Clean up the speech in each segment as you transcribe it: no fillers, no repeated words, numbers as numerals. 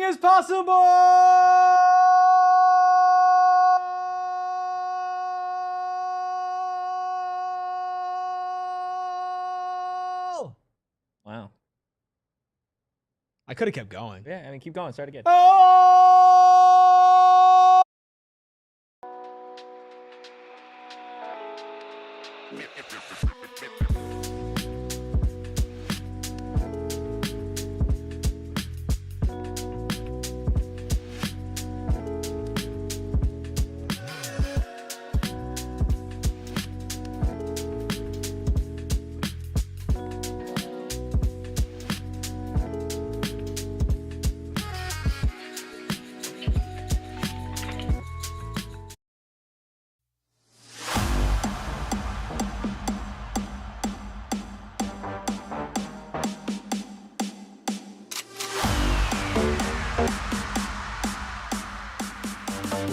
Anything is possible! Wow. I could have kept going. Yeah, I mean, keep going. Start again. Oh!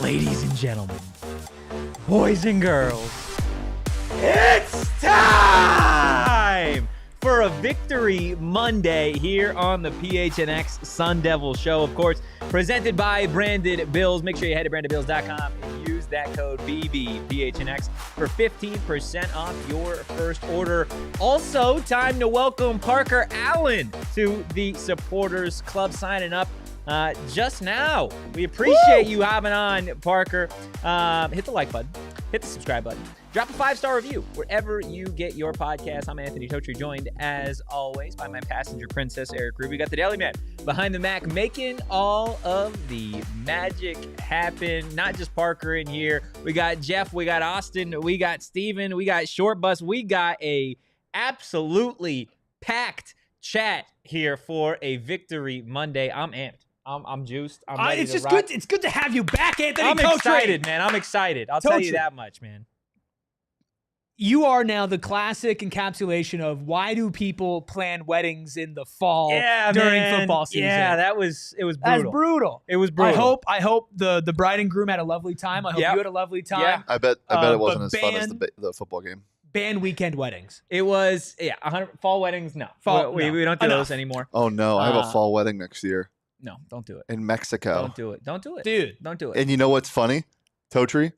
Ladies and gentlemen, boys and girls, it's time for a Victory Monday here on the PHNX Sun Devils show. Of course, presented by Branded Bills. Make sure you head to brandedbills.com and use that code BBPHNX for 15% off your first order. Also, time to welcome Parker Allen to the Supporters Club, signing up just now. We appreciate you hopping on, Parker. Hit the like button, hit the subscribe button, drop a 5-star review wherever you get your podcast. I'm Anthony Totri, joined as always by my passenger princess, Erik. We got the Deli Man behind the Mac, making all of the magic happen. Not just Parker in here. We got Jeff, we got Austin, we got Steven, we got Short Bus. We got a absolutely packed chat here for a Victory Monday. I'm amped. I'm juiced. I'm ready It's to just rock. good. It's good to have you back, Anthony. I'm Totri. excited, man. I'm excited. I'll tell you Totri. that much, man. You are now the classic encapsulation of why do people plan weddings in the fall during football season? Yeah, it was brutal. That's brutal. It was brutal. I hope the bride and groom had a lovely time. I hope you had a lovely time. Yeah. I bet it wasn't but as fun as the football game. Ban weekend weddings. It was 100 fall weddings. No, Fall- we no. don't do Enough. those anymore. Oh no, I have a fall wedding next year No, don't do it. in Mexico. Don't do it. Don't do it, Dude. Don't do it. And you know what's funny, Totri?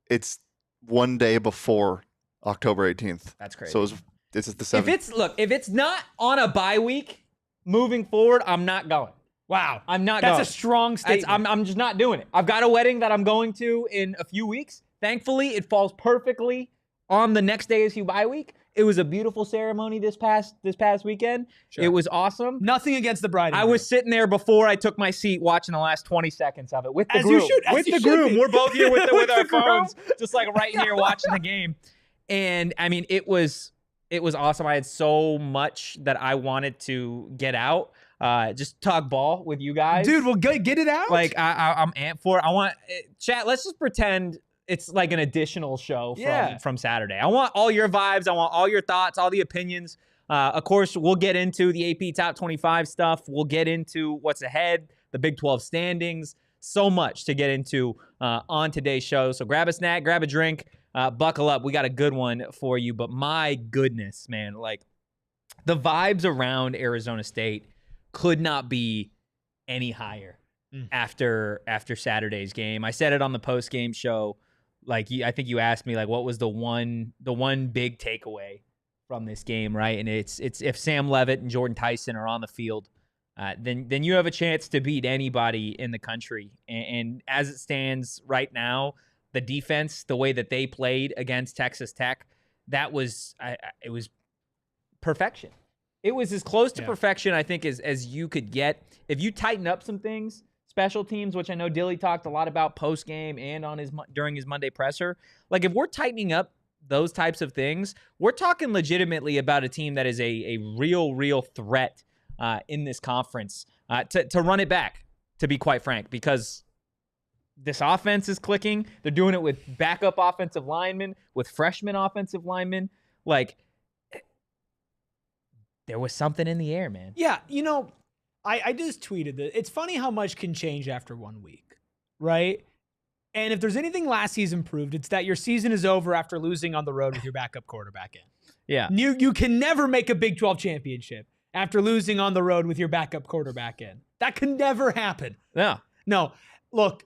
It's one day before October 18th. That's crazy. So this is the 7th. If it's not on a bye week moving forward, I'm not going. Wow. I'm not going. That's a strong statement. I'm just not doing it. I've got a wedding that I'm going to in a few weeks. Thankfully, it falls perfectly on the next ASU bye week. It was a beautiful ceremony this past weekend. Sure. It was awesome. Nothing against the bride and I groom. was sitting there before I took my seat watching the last 20 seconds of it with the As groom. you should, as with you the should groom. be. We're both here with With our the groom. phones, just like right here watching the game. And I mean, it was awesome. I had so much that I wanted to get out. Just talk ball with you guys. Dude, well, get it out. Like I'm amped for it. I want chat. Let's just pretend it's like an additional show from Saturday. I want all your vibes. I want all your thoughts, all the opinions. Of course, we'll get into the AP Top 25 stuff. We'll get into what's ahead, the Big 12 standings. So much to get into on today's show. So grab a snack, grab a drink, buckle up. We got a good one for you. But my goodness, man, like the vibes around Arizona State could not be any higher after Saturday's game. I said it on the post-game show. Like, I think you asked me, like, what was the one big takeaway from this game, right? And it's if Sam Leavitt and Jordyn Tyson are on the field, then you have a chance to beat anybody in the country. And as it stands right now, the defense, the way that they played against Texas Tech, it was perfection. It was as close to perfection, I think, as you could get. If you tighten up some things, special teams, which I know Dilly talked a lot about post-game and during his Monday presser, like if we're tightening up those types of things, we're talking legitimately about a team that is a real threat in this conference to run it back, to be quite frank, because this offense is clicking. They're doing it with backup offensive linemen, with freshman offensive linemen. Like, there was something in the air, man. Yeah, you know, I just tweeted that. It's funny how much can change after 1 week, right? And if there's anything last season proved, it's that your season is over after losing on the road with your backup quarterback in. Yeah. You can never make a Big 12 championship after losing on the road with your backup quarterback in. That can never happen. No. No, look,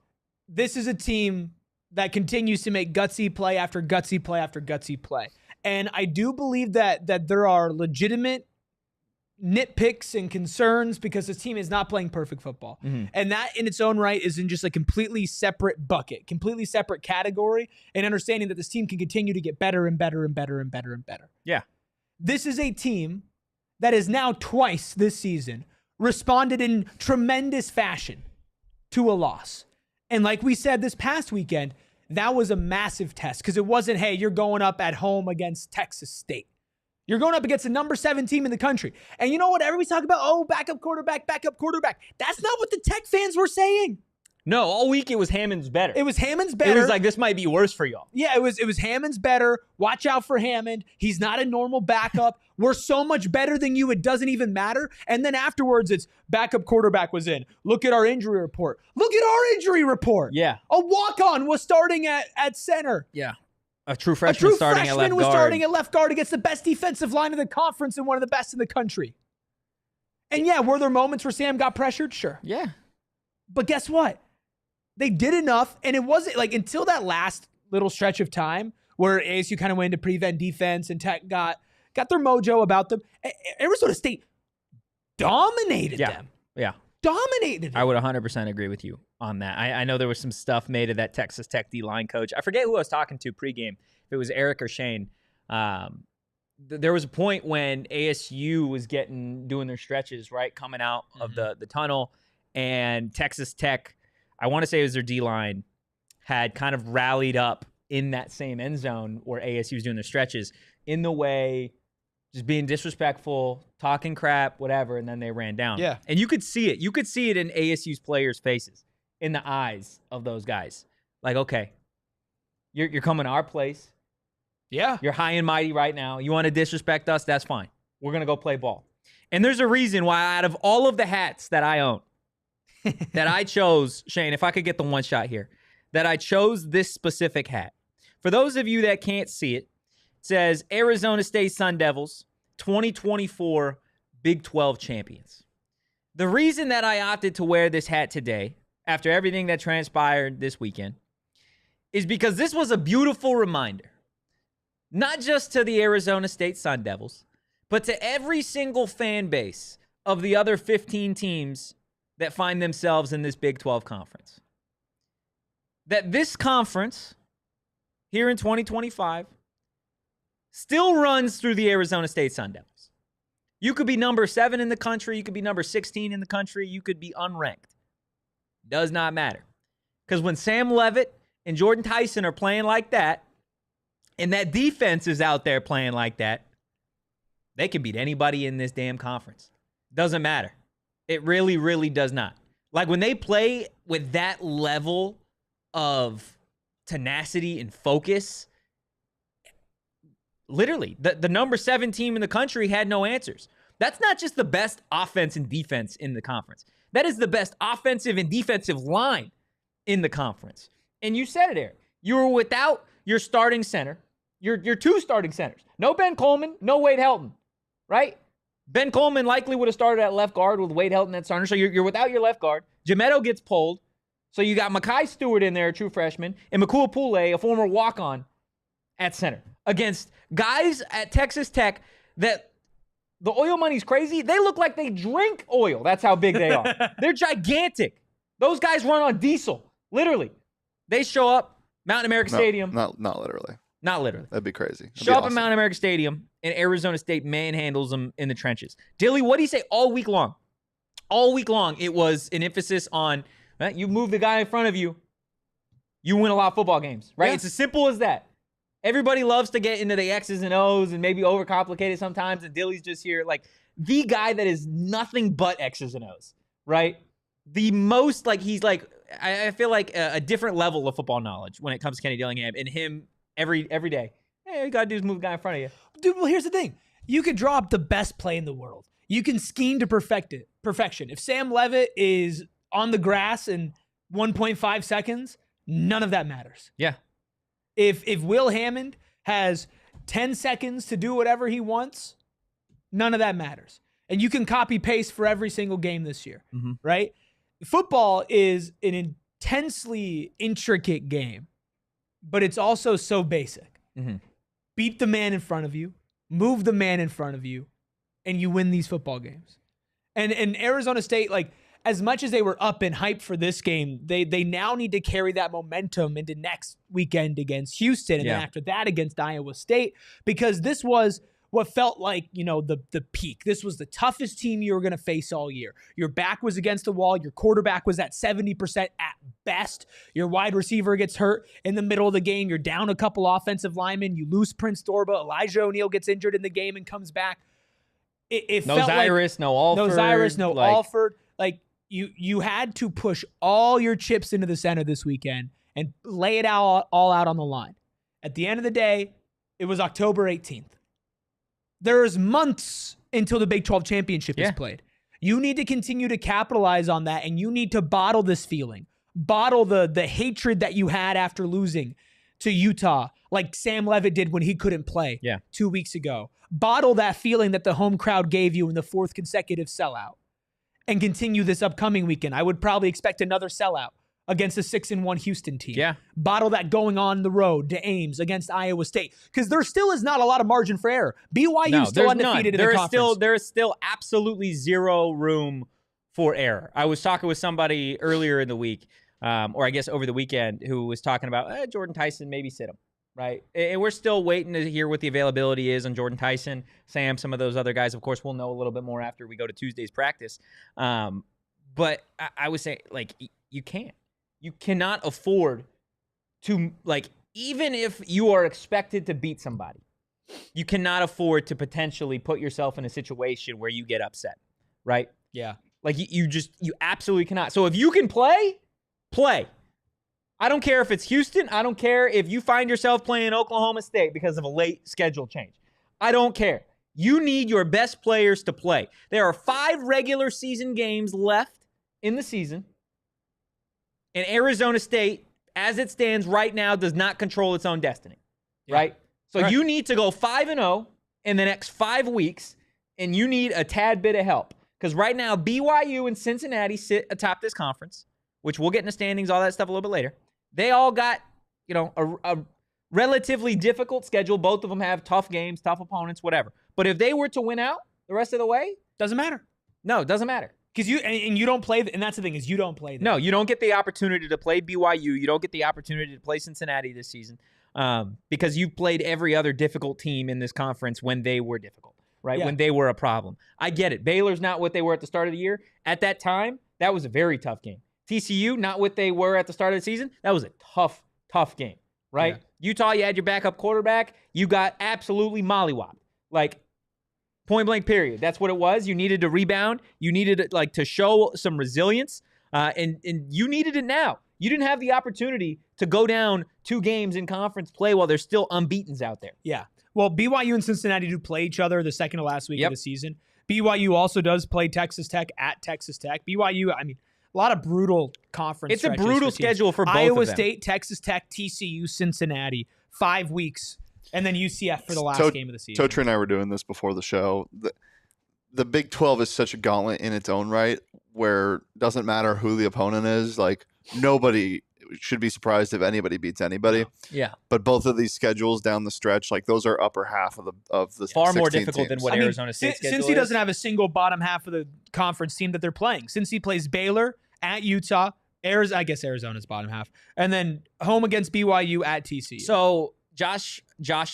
this is a team that continues to make gutsy play after gutsy play after gutsy play. And I do believe that there are legitimate nitpicks and concerns because this team is not playing perfect football. Mm-hmm. And that in its own right is in just a completely separate bucket, completely separate category, and understanding that this team can continue to get better and better and better and better and better. Yeah. This is a team that has now twice this season responded in tremendous fashion to a loss. And like we said this past weekend, that was a massive test because it wasn't, hey, you're going up at home against Texas State. You're going up against the number 7 team in the country. And you know what? Everybody's talking about, oh, backup quarterback, backup quarterback. That's not what the Tech fans were saying. No, all week it was Hammond's better. It was Hammond's better. It was like, this might be worse for y'all. Yeah, it was Hammond's better. Watch out for Hammond. He's not a normal backup. We're so much better than you, it doesn't even matter. And then afterwards, it's backup quarterback was in. Look at our injury report. Look at our injury report. Yeah. A walk-on was starting at center. Yeah. A true freshman starting at left guard. was starting at left guard against the best defensive line in the conference and one of the best in the country. And yeah, were there moments where Sam got pressured? Sure. Yeah. But guess what? They did enough, and it wasn't like until that last little stretch of time where ASU kind of went into prevent defense and Tech got their mojo about them. Arizona State dominated them. Yeah. Dominated them. I would 100% agree with you on that. I know there was some stuff made of that Texas Tech D-line coach. I forget who I was talking to pregame, if it was Erik or Shane. There was a point when ASU was doing their stretches, right, coming out of the tunnel, and Texas Tech, I want to say it was their D-line, had kind of rallied up in that same end zone where ASU was doing their stretches in the way, just being disrespectful, talking crap, whatever, and then they ran down. Yeah. And you could see it. You could see it in ASU's players' faces, in the eyes of those guys. Like, okay, you're coming to our place. Yeah. You're high and mighty right now. You want to disrespect us? That's fine. We're going to go play ball. And there's a reason why out of all of the hats that I own, that I chose, Shane, if I could get the one shot here, that I chose this specific hat. For those of you that can't see it, it says Arizona State Sun Devils 2024 Big 12 champions. The reason that I opted to wear this hat today, after everything that transpired this weekend, is because this was a beautiful reminder, not just to the Arizona State Sun Devils, but to every single fan base of the other 15 teams that find themselves in this Big 12 conference. That this conference, here in 2025, still runs through the Arizona State Sun Devils. You could be number 7 in the country. You could be number 16 in the country. You could be unranked. Does not matter. Because when Sam Leavitt and Jordyn Tyson are playing like that, and that defense is out there playing like that, they can beat anybody in this damn conference. Doesn't matter. It really, really does not. Like when they play with that level of tenacity and focus, literally, the number 7 team in the country had no answers. That's not just the best offense and defense in the conference. That is the best offensive and defensive line in the conference. And you said it, Erik. You were without your starting center, your 2 starting centers. No Ben Coleman, no Wade Helton, right? Ben Coleman likely would have started at left guard with Wade Helton at center. So you're without your left guard. Jametto gets pulled. So you got Makai Stewart in there, a true freshman, and Makua Pule, a former walk-on, at center. Against guys at Texas Tech that the oil money's crazy. They look like they drink oil. That's how big they are. They're gigantic. Those guys run on diesel, literally. They show up, Mountain America Stadium. Not literally. Not literally. That'd be crazy. Show up at Mountain America Stadium, and Arizona State manhandles them in the trenches. Dilly, what do you say all week long? All week long, it was an emphasis on, you move the guy in front of you, you win a lot of football games, right? Yeah. It's as simple as that. Everybody loves to get into the X's and O's and maybe overcomplicate it sometimes, and Dilly's just here, like, the guy that is nothing but X's and O's, right? The most, like, he's like, I feel like a different level of football knowledge when it comes to Kenny Dillingham, and him every day. Hey, all you gotta do is move the guy in front of you. Dude, well, here's the thing. You could draw up the best play in the world. You can scheme to perfection. If Sam Leavitt is on the grass in 1.5 seconds, none of that matters. Yeah. If Will Hammond has 10 seconds to do whatever he wants, none of that matters. and you can copy paste for every single game this year, right? Football is an intensely intricate game, but it's also so basic. Beat the man in front of you, move the man in front of you, and you win these football games. And Arizona State, like, as much as they were up and hyped for this game, they now need to carry that momentum into next weekend against Houston, and then after that against Iowa State, because this was what felt like, the peak. This was the toughest team you were going to face all year. Your back was against the wall. Your quarterback was at 70% at best. Your wide receiver gets hurt in the middle of the game. You're down a couple offensive linemen. You lose Prince Dorba. Elijah O'Neal gets injured in the game and comes back. It no felt Zyrus, like, no Alford. No Zyrus, no Alford. Like, you had to push all your chips into the center this weekend and lay it all out on the line. At the end of the day, it was October 18th. There's months until the Big 12 championship is played. You need to continue to capitalize on that, and you need to bottle this feeling. Bottle the hatred that you had after losing to Utah, like Sam Leavitt did when he couldn't play 2 weeks ago. Bottle that feeling that the home crowd gave you in the fourth consecutive sellout, and continue this upcoming weekend. I would probably expect another sellout against a 6-1 Houston team. Bottle that going on the road to Ames against Iowa State, because there still is not a lot of margin for error. BYU still undefeated in the conference. There's still absolutely zero room for error. I was talking with somebody earlier in the week, or I guess over the weekend, who was talking about Jordyn Tyson, maybe sit him. Right. And we're still waiting to hear what the availability is on Jordyn Tyson, Sam, some of those other guys. Of course, we'll know a little bit more after we go to Tuesday's practice. But I would say, like, you can't. You cannot afford to, like, even if you are expected to beat somebody, you cannot afford to potentially put yourself in a situation where you get upset. Right? Yeah. Like, you absolutely cannot. So if you can play. I don't care if it's Houston. I don't care if you find yourself playing Oklahoma State because of a late schedule change. I don't care. You need your best players to play. There are 5 regular season games left in the season. And Arizona State, as it stands right now, does not control its own destiny. Right? So you need to go 5-0 in the next 5 weeks, and you need a tad bit of help. Because right now, BYU and Cincinnati sit atop this conference, which we'll get into standings, all that stuff a little bit later. They all got, a relatively difficult schedule. Both of them have tough games, tough opponents, whatever. But if they were to win out the rest of the way, doesn't matter. No, it doesn't matter. Because you don't play, and that's the thing, is you don't play them. No, you don't get the opportunity to play BYU. You don't get the opportunity to play Cincinnati this season because you've played every other difficult team in this conference when they were difficult, right? Yeah. When they were a problem. I get it. Baylor's not what they were at the start of the year. At that time, that was a very tough game. TCU, not what they were at the start of the season. That was a tough game, right? Yeah. Utah, you had your backup quarterback. You got absolutely mollywopped. Like, point blank period. That's what it was. You needed to rebound. You needed to show some resilience, and you needed it now. You didn't have the opportunity to go down 2 games in conference play while there's still unbeatens out there. Yeah. Well, BYU and Cincinnati do play each other the second to last week of the season. BYU also does play Texas Tech at Texas Tech. BYU, a lot of brutal conference. It's a brutal schedule for both Iowa of them. State, Texas Tech, TCU, Cincinnati, 5 weeks, and then UCF for the last game of the season. Totri and I were doing this before the show. The Big 12 is such a gauntlet in its own right, where it doesn't matter who the opponent is. Like, nobody should be surprised if anybody beats anybody. Yeah. But both of these schedules down the stretch, like, those are upper half of the far more difficult than what Arizona State schedule is. Cincy doesn't have a single bottom half of the conference team that they're playing. Cincy plays Baylor at Utah, I guess Arizona's bottom half, and then home against BYU at TCU. So Josh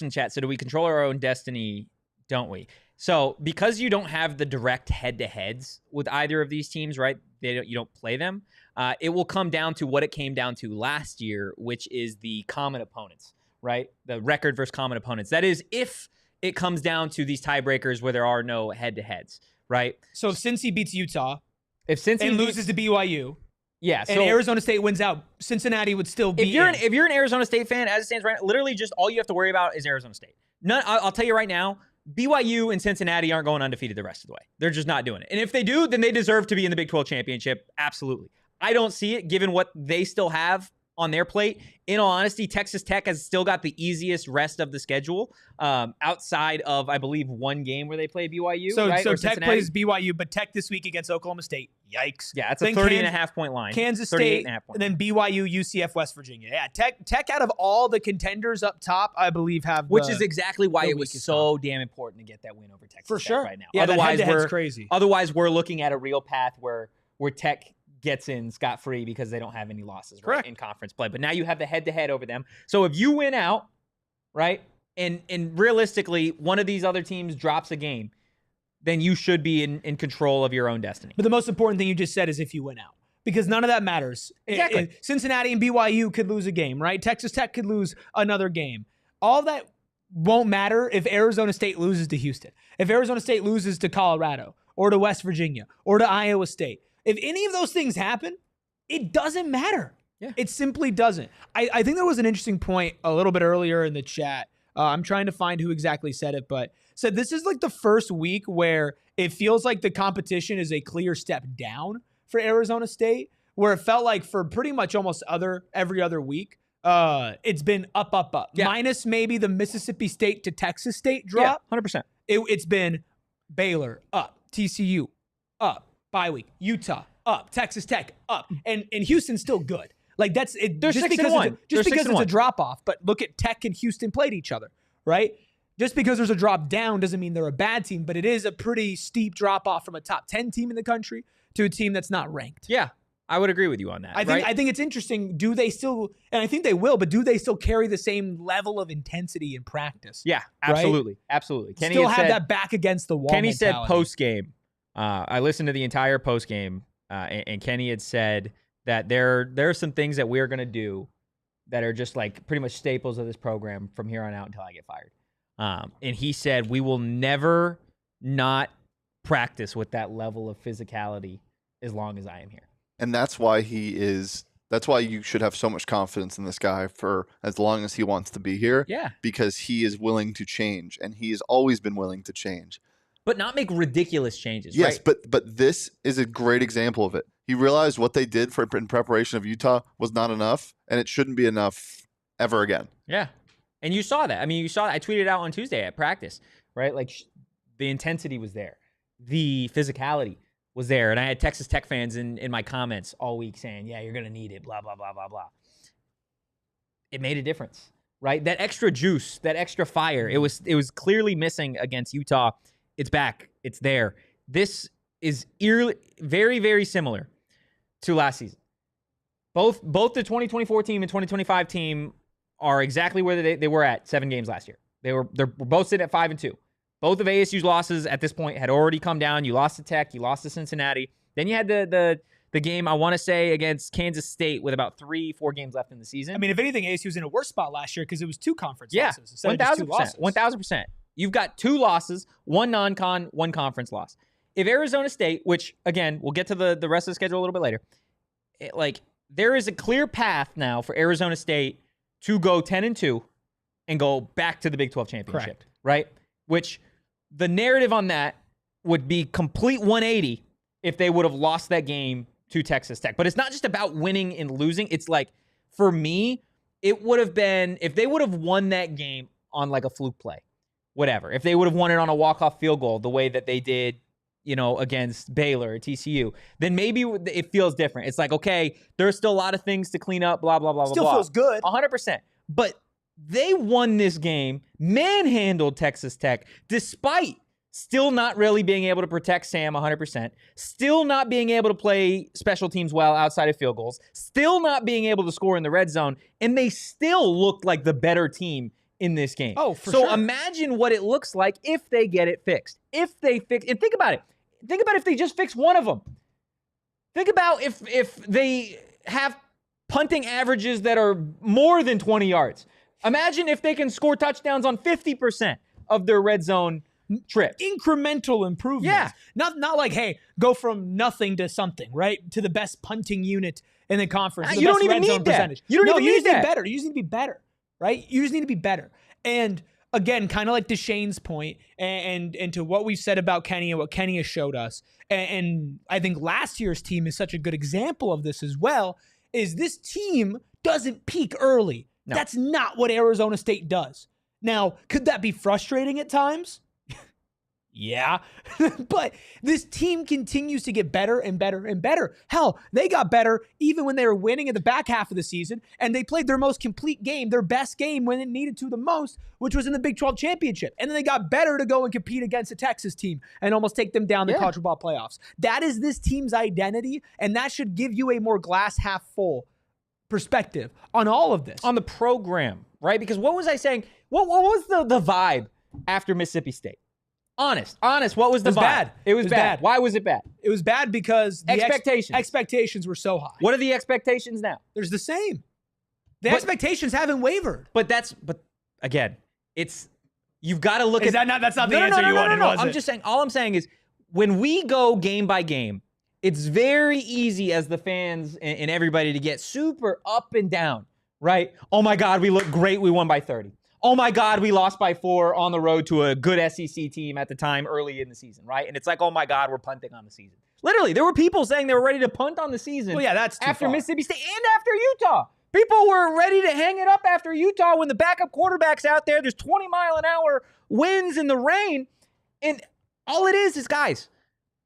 in chat said, do we control our own destiny, don't we? So because you don't have the direct head-to-heads with either of these teams, right? You don't play them. It will come down to what it came down to last year, which is the common opponents, right? The record versus common opponents. That is, if it comes down to these tiebreakers where there are no head-to-heads, right? So if Cincy beats Utah, if Cincy loses to BYU, and Arizona State wins out, Cincinnati would still be. If you're an Arizona State fan, as it stands right now, literally just all you have to worry about is Arizona State. I'll tell you right now, BYU and Cincinnati aren't going undefeated the rest of the way. They're just not doing it. And if they do, then they deserve to be in the Big 12 championship. Absolutely. I don't see it, given what they still have on their plate. In all honesty, Texas Tech has still got the easiest rest of the schedule outside of, I believe, one game where they play BYU. So, right? so Or Tech Cincinnati. plays BYU, but Tech this week against Oklahoma State. Yikes. Yeah, it's a Then 30.5 point line. Kansas 38 State, and a half point and then BYU, UCF, West Virginia. Yeah, Tech out of all the contenders up top, I believe which is exactly why the it was weakest so damn important to get that win over Texas for Tech sure right now. Yeah, otherwise, that head-to-head's crazy. Otherwise, we're looking at a real path where Tech gets in scot-free because they don't have any losses right, in conference play. But now you have the head-to-head over them. So if you win out, right, and realistically one of these other teams drops a game, then you should be in control of your own destiny. But the most important thing you just said is if you win out. Because none of that matters. Exactly. Cincinnati and BYU could lose a game, right? Texas Tech could lose another game. All that won't matter if Arizona State loses to Houston. If Arizona State loses to Colorado or to West Virginia or to Iowa State. If any of those things happen, it doesn't matter. Yeah. It simply doesn't. I think there was an interesting point a little bit earlier in the chat. I'm trying to find who exactly said it, but said this is like the first week where it feels like the competition is a clear step down for Arizona State, where it felt like for pretty much almost every other week, it's been up. Yeah. Minus maybe the Mississippi State to Texas State drop. Yeah, 100%. It's been Baylor up, TCU up, bye week, Utah up, Texas Tech up, and Houston's still good. Like that's it. They're Just 6-1. because it's a drop off. But look at Tech and Houston played each other, right? Just because there's a drop down doesn't mean they're a bad team, but it is a pretty steep drop off from a top 10 team in the country to a team that's not ranked. Yeah, I would agree with you on that. I think it's interesting. Do they still? And I think they will. But do they still carry the same level of intensity in practice? Yeah, absolutely, absolutely. Kenny still had have said, that back against the wall. Kenny said mentality. post game. I listened to the entire post game, and Kenny had said that there are some things that we're gonna do that are just like pretty much staples of this program from here on out until I get fired. And he said we will never not practice with that level of physicality as long as I am here. And that's why that's why you should have so much confidence in this guy for as long as he wants to be here. Yeah. Because he is willing to change, and he has always been willing to change. But not make ridiculous changes, yes, right? but this is a great example of it. He realized what they did in preparation of Utah was not enough, and it shouldn't be enough ever again. Yeah. And you saw that. I mean, I tweeted out on Tuesday at practice, right? Like the intensity was there. The physicality was there. And I had Texas Tech fans in my comments all week saying, yeah, you're going to need it, blah, blah, blah, blah, blah. It made a difference, right? That extra juice, that extra fire, it was clearly missing against Utah. It's back. It's there. This is very, very similar to last season. Both the 2024 team and 2025 team are exactly where they were at 7 games last year. They're both sitting at 5-2. Both of ASU's losses at this point had already come down. You lost to Tech, you lost to Cincinnati. Then you had the game, I want to say, against Kansas State with about 3-4 games left in the season. I mean, if anything, ASU was in a worse spot last year because it was 2 conference losses. 1,000%. 1,000%. You've got 2 losses, 1 non-con, 1 conference loss. If Arizona State, which, again, we'll get to the rest of the schedule a little bit later, there is a clear path now for Arizona State to go 10-2 and go back to the Big 12 championship. Correct. Right? Which the narrative on that would be complete 180 if they would have lost that game to Texas Tech. But it's not just about winning and losing. It's like, for me, it would have been, if they would have won that game on like a fluke play, whatever, if they would have won it on a walk-off field goal the way that they did, against Baylor or TCU, then maybe it feels different. It's like, okay, there's still a lot of things to clean up, blah, blah, blah, Still blah. feels good. 100%. But they won this game, manhandled Texas Tech, despite still not really being able to protect Sam 100%, still not being able to play special teams well outside of field goals, still not being able to score in the red zone, and they still looked like the better team in this game. Oh, for so sure. imagine what it looks like if they get it fixed. If they fix, and think about it. Think about if they just fix one of them. Think about if they have punting averages that are more than 20 yards. Imagine if they can score touchdowns on 50% of their red zone trips. Incremental improvements. Yeah. Not like, hey, go from nothing to something, right? To the best punting unit in the conference. You don't even need that. Percentage. You don't even you need just need that. better. You just need to be better, right? You just need to be better. And again, kind of like to Shane's point and to what we've said about Kenny and what Kenny has showed us. And I think last year's team is such a good example of this as well, is this team doesn't peak early. No. That's not what Arizona State does. Now, could that be frustrating at times? Yeah. But this team continues to get better and better and better. Hell, they got better even when they were winning in the back half of the season, and they played their most complete game, their best game when it needed to the most, which was in the Big 12 championship. And then they got better to go and compete against a Texas team and almost take them down the college football playoffs. That is this team's identity, and that should give you a more glass half full perspective on all of this. On the program, right? Because what was I saying? What was the vibe after Mississippi State? Honest, what was the vibe? Bad. It was bad. Why was it bad? It was bad because the expectations were so high. What are the expectations now? There's the same. The expectations haven't wavered. But again, you've got to look at that's not the answer you wanted, was it? I'm just saying, all I'm saying is when we go game by game, it's very easy as the fans and everybody to get super up and down, right? Oh my God, we look great. We won by 30. Oh my God, we lost by 4 on the road to a good SEC team at the time early in the season, right? And it's like, oh my God, we're punting on the season. Literally, there were people saying they were ready to punt on the season. Well, yeah, that's too after far. Mississippi State and after Utah. People were ready to hang it up after Utah when the backup quarterback's out there. There's 20-mile-an-hour winds in the rain. And all it is, guys,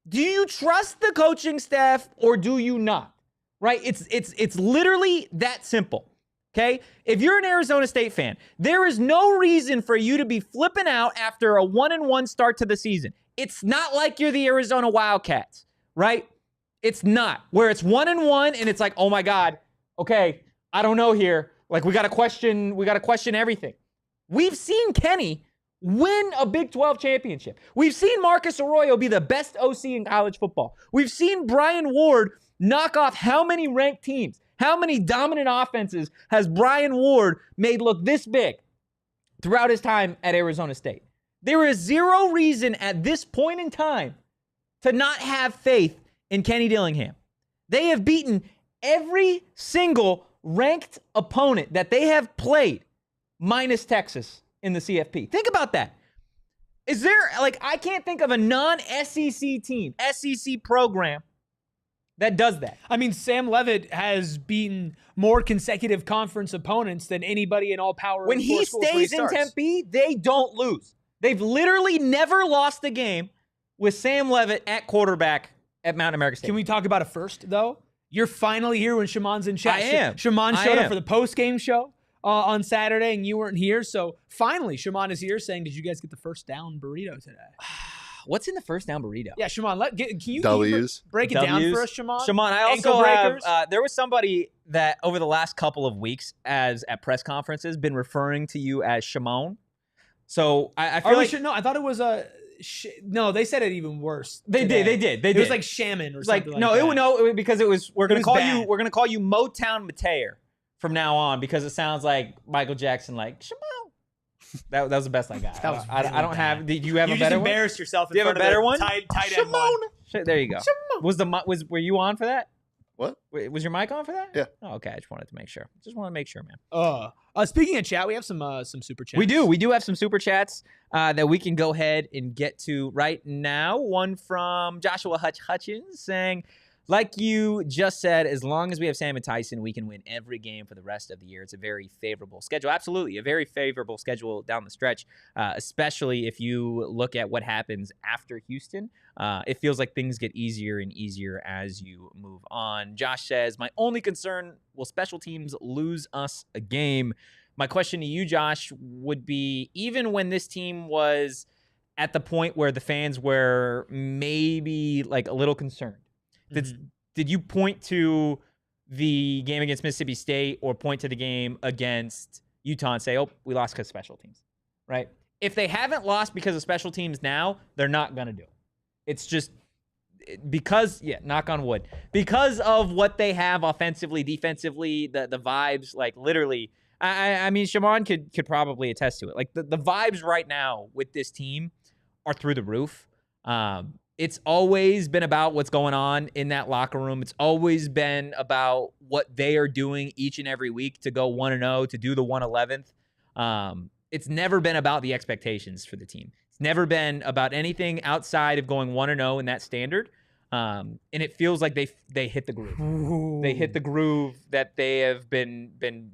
do you trust the coaching staff or do you not? Right? It's literally that simple. Okay? If you're an Arizona State fan, there is no reason for you to be flipping out after a 1-1 start to the season. It's not like you're the Arizona Wildcats, right? It's not. Where it's 1-1 and it's like, oh my God, okay, I don't know here. Like we gotta question everything. We've seen Kenny win a Big 12 championship. We've seen Marcus Arroyo be the best OC in college football. We've seen Brian Ward knock off how many ranked teams? How many dominant offenses has Brian Ward made look this big throughout his time at Arizona State? There is zero reason at this point in time to not have faith in Kenny Dillingham. They have beaten every single ranked opponent that they have played, minus Texas in the CFP. Think about that. Is there, I can't think of a non-SEC team, SEC program that does that. I mean, Sam Leavitt has beaten more consecutive conference opponents than anybody in all power. When he stays in Tempe, they don't lose. They've literally never lost a game with Sam Leavitt at quarterback at Mount America State. Can we talk about a first, though? You're finally here when Shamon's in chat. I am. Shamon showed up for the post-game show on Saturday, and you weren't here. So finally, Shamon is here saying, did you guys get the first down burrito today? What's in the first down burrito? Yeah, Shamon, can you break it down for us, Shamon? Shamon, I also have, there was somebody that over the last couple of weeks at press conferences been referring to you as Shamon. So I feel like... No, I thought it was a... No, they said it even worse. They did. It was like Shaman or something like that. No, because it was... We're gonna call you Motown Mateer from now on because it sounds like Michael Jackson, like Shamon. That was the best I got. I don't have. Did you have a better one? You just embarrassed yourself. Do you have a better one? Tight end one. There you go. Were you on for that? What? Was your mic on for that? Yeah. Oh, okay. I just wanted to make sure. Man. Speaking of chat, we have some super chats. We do have some super chats that we can go ahead and get to right now. One from Joshua Hutchins saying, like you just said, as long as we have Sam and Tyson, we can win every game for the rest of the year. It's a very favorable schedule. Absolutely, a very favorable schedule down the stretch, especially if you look at what happens after Houston. It feels like things get easier and easier as you move on. Josh says, my only concern, will special teams lose us a game? My question to you, Josh, would be, even when this team was at the point where the fans were maybe like a little concerned, did you point to the game against Mississippi State or point to the game against Utah and say, oh, we lost because of special teams, right? If they haven't lost because of special teams now, they're not going to do it. It's just because, knock on wood, because of what they have offensively, defensively, the vibes, like literally, I mean, Shamon could probably attest to it. Like the vibes right now with this team are through the roof. It's always been about what's going on in that locker room. It's always been about what they are doing each and every week to go 1-0, to do the 111th. It's never been about the expectations for the team. It's never been about anything outside of going 1-0 in that standard. And it feels like they hit the groove. Ooh. They hit the groove that they have been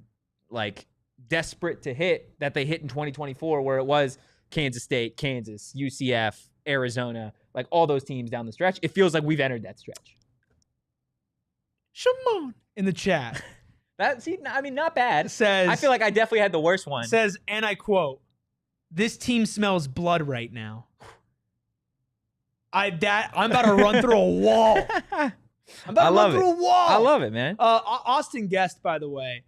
like desperate to hit, that they hit in 2024, where it was Kansas State, Kansas, UCF, Arizona, like all those teams down the stretch. It feels like we've entered that stretch. Shimon in the chat Not bad. says, I feel like I definitely had the worst one. says, and I quote, "This team smells blood right now." I'm about to run through a wall. I'm about to run through a wall. I love it, man. Austin Guest, by the way,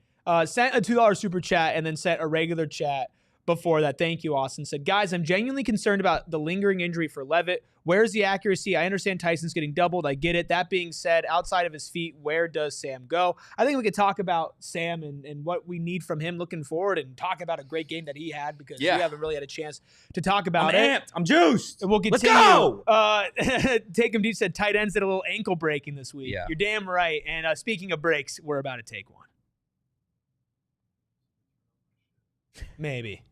sent a $2 super chat and then sent a regular chat before that. Thank you, Austin. Said, guys, I'm genuinely concerned about the lingering injury for Leavitt. Where's the accuracy? I understand Tyson's getting doubled. I get it. That being said, outside of his feet, where does Sam go? I think we could talk about Sam and what we need from him looking forward, and talk about a great game that he had, because we haven't really had a chance to talk about I'm amped. I'm juiced. And we'll continue. Let's go. Take him deep said tight ends did a little ankle breaking this week. Yeah. You're damn right. And speaking of breaks, we're about to take one. Maybe.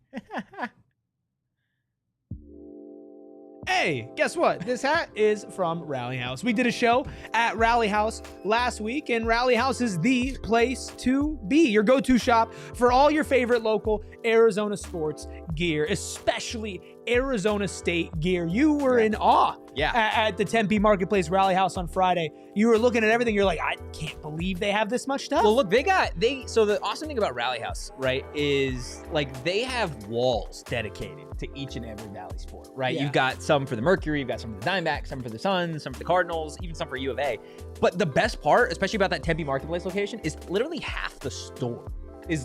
Hey, guess what? This hat is from Rally House. We did a show at Rally House last week, and Rally House is the place to be. Your go-to shop for all your favorite local Arizona sports gear, especially Arizona State gear. You were in awe at the Tempe Marketplace Rally House on Friday. You were looking at everything. You're like, I can't believe they have this much stuff. Well, look, so the awesome thing about Rally House, right, is like they have walls dedicated to each and every Valley sport, right? Yeah. You've got some for the Mercury, you've got some for the Diamondbacks, some for the Suns, some for the Cardinals, even some for U of A. But the best part, especially about that Tempe Marketplace location, is literally half the store is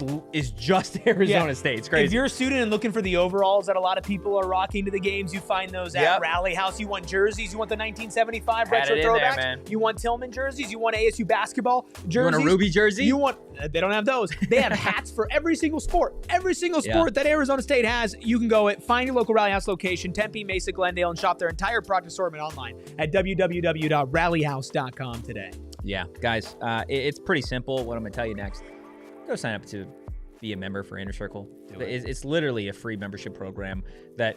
just Arizona State. It's crazy. If you're a student and looking for the overalls that a lot of people are rocking to the games, you find those at Rally House. You want jerseys, you want the 1975 retro throwbacks, there, you want Tillman jerseys, you want ASU basketball jerseys. You want a Ruby jersey? They don't have those. They have hats for every single sport. Every single sport that Arizona State has, you can go find your local Rally House location, Tempe, Mesa, Glendale, and shop their entire product assortment online at www.rallyhouse.com today. Yeah, guys, it's pretty simple. What I'm going to tell you next. Go sign up to be a member for Inner Circle. It's literally a free membership program that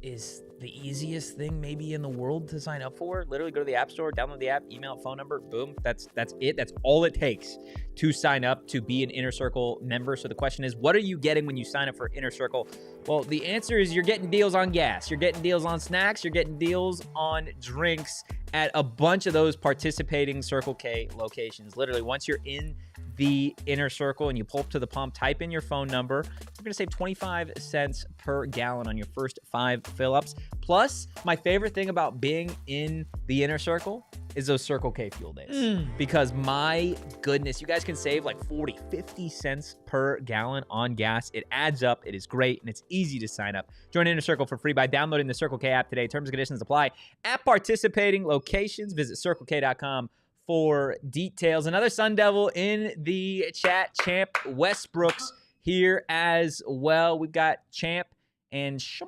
is the easiest thing maybe in the world to sign up for. Literally go to the App Store, download the app, email, phone number, boom. That's it. That's all it takes to sign up to be an Inner Circle member. So the question is, what are you getting when you sign up for Inner Circle? Well, the answer is you're getting deals on gas. You're getting deals on snacks. You're getting deals on drinks at a bunch of those participating Circle K locations. Literally, once you're in the Inner Circle and you pull up to the pump, type in your phone number, you're going to save 25 cents per gallon on your first 5 fill-ups. Plus, my favorite thing about being in the Inner Circle is those Circle K fuel days. Because my goodness, you guys can save like 40, 50 cents per gallon on gas. It adds up. It is great, and it's easy to sign up. Join Inner Circle for free by downloading the Circle K app today. Terms and conditions apply at participating locations. Visit CircleK.com for details. Another Sun Devil in the chat, Champ Westbrooks here as well. We've got Champ and Shamo.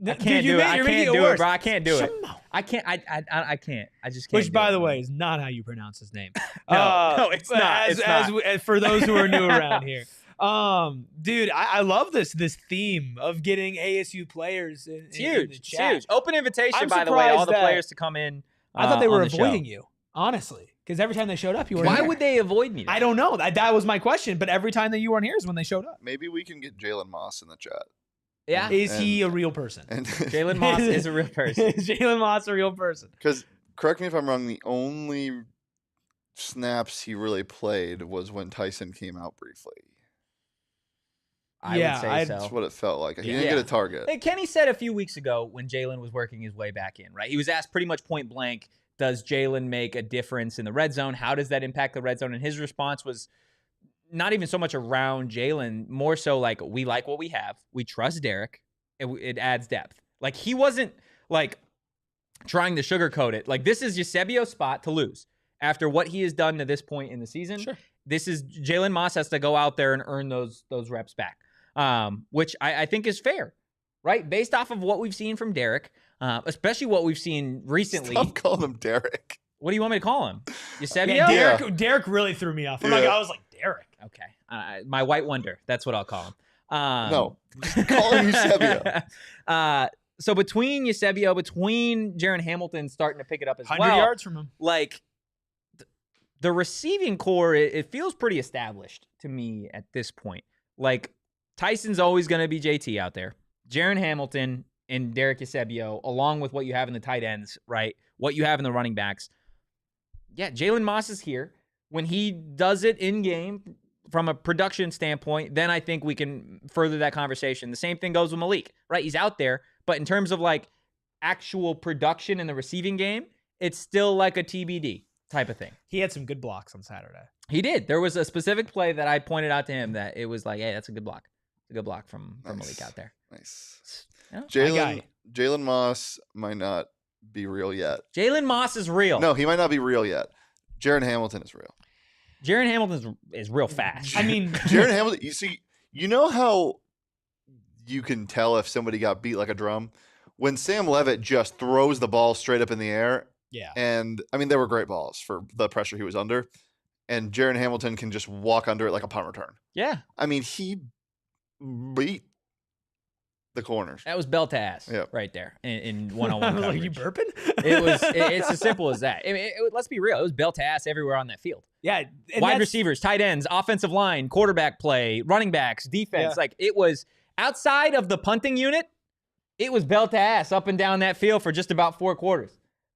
I can't do it. I can't do it, bro. I can't do it. I can't. I can't. I just can't. Which, by the way, is not how you pronounce his name. No, it's not. As for those who are new around here. Dude, I love this theme of getting ASU players in it's huge. in the chat. It's huge. Open invitation, I'm by the way, all the surprised players to come in. I thought they were on the avoiding show. you, honestly, because every time they showed up, you were Why here. would they avoid me? I don't know. That was my question. But every time that you weren't here is when they showed up. Maybe we can get Jalen Moss in the chat. Yeah. Is he a real person? And Jalen Moss is a real person. Is Jalen Moss a real person? Because, correct me if I'm wrong, the only snaps he really played was when Tyson came out briefly. I would say so. That's what it felt like. He didn't get a target. Hey, Kenny said a few weeks ago when Jalen was working his way back in, right? He was asked pretty much point blank, does Jalen make a difference in the red zone? How does that impact the red zone? And his response was not even so much around Jalen, more so like, we like what we have. We trust Derek. It adds depth. Like, he wasn't like trying to sugarcoat it. Like, this is Eusebio's spot to lose after what he has done to this point in the season. Sure. This is Jalen Moss has to go out there and earn those reps back. Which I think is fair, right? Based off of what we've seen from Derek, especially what we've seen recently. Stop calling him Derek. What do you want me to call him? Eusebio? Yeah, Derek really threw me off. I was like, Derek. Okay. My white wonder. That's what I'll call him. No, call him Eusebio. So between Eusebio, between Jaron Hamilton starting to pick it up as 100 yards from him. Like the receiving core, it feels pretty established to me at this point. Like Tyson's always going to be JT out there. Jaron Hamilton and Derek Eusebio, along with what you have in the tight ends, right? What you have in the running backs. Yeah, Jalen Moss is here. When he does it in game from a production standpoint, then I think we can further that conversation. The same thing goes with Malik, right? He's out there, but in terms of like actual production in the receiving game, it's still like a TBD type of thing. He had some good blocks on Saturday. He did. There was a specific play that I pointed out to him that it was like, hey, that's a good block. It's a good block from Malik out there. Nice. Yeah. Jalen Moss might not be real yet. Jalen Moss is real. No, he might not be real yet. Jaron Hamilton is real. Jaron Hamilton is real fast. I mean, Jaron Hamilton, you know how you can tell if somebody got beat like a drum? When Sam Leavitt just throws the ball straight up in the air. Yeah. And, I mean, they were great balls for the pressure he was under. And Jaron Hamilton can just walk under it like a punt return. Yeah. I mean, he beat the corners. That was belt to ass right there in one-on-one I was coverage. like, you burping? It's as simple as that. I mean, let's be real. It was belt to ass everywhere on that field. Yeah. Wide receivers, tight ends, offensive line, quarterback play, running backs, defense. Yeah. Like, it was outside of the punting unit, it was belt to ass up and down that field for just about 4 quarters.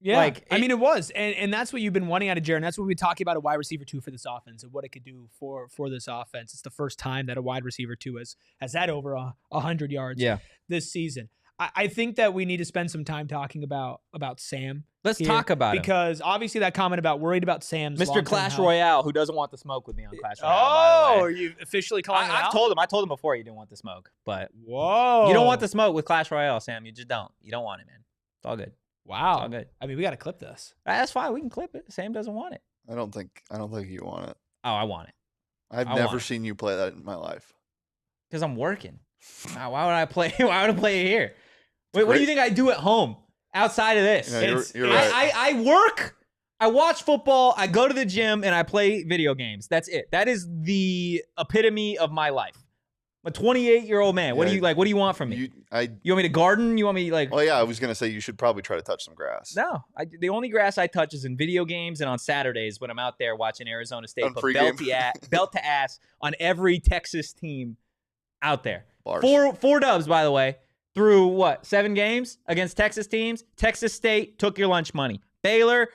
Yeah, like I mean, it was, and that's what you've been wanting out of Jaron. That's what we talking about a wide receiver 2 for this offense and what it could do for this offense. It's the first time that a wide receiver 2 has had over 100 yards this season. I think that we need to spend some time talking about Sam. Let's talk about because obviously that comment about worried about Sam's Mr. Clash health. Royale, who doesn't want the smoke with me on Clash Royale. Oh, are you officially calling it out? I told him before you didn't want the smoke, but whoa, you don't want the smoke with Clash Royale, Sam. You just don't. You don't want it, man. It's all good. Wow. It's all good. I mean, we got to clip this. That's fine. We can clip it. Sam doesn't want it. I don't think you want it. Oh, I want it. I've never seen you play that in my life. Because I'm working. Why would I play? Why would I play it here? Wait, what do you think I do at home outside of this? You're right. I work, I watch football, I go to the gym, and I play video games. That's it. That is the epitome of my life. I'm a 28-year-old man. What do you like? What do you want from me? You want me to garden? You want me like? Oh yeah, I was gonna say you should probably try to touch some grass. No, the only grass I touch is in video games and on Saturdays when I'm out there watching Arizona State put belt to ass on every Texas team out there. Bars. Four dubs, by the way, through what 7 games against Texas teams. Texas State took your lunch money. Baylor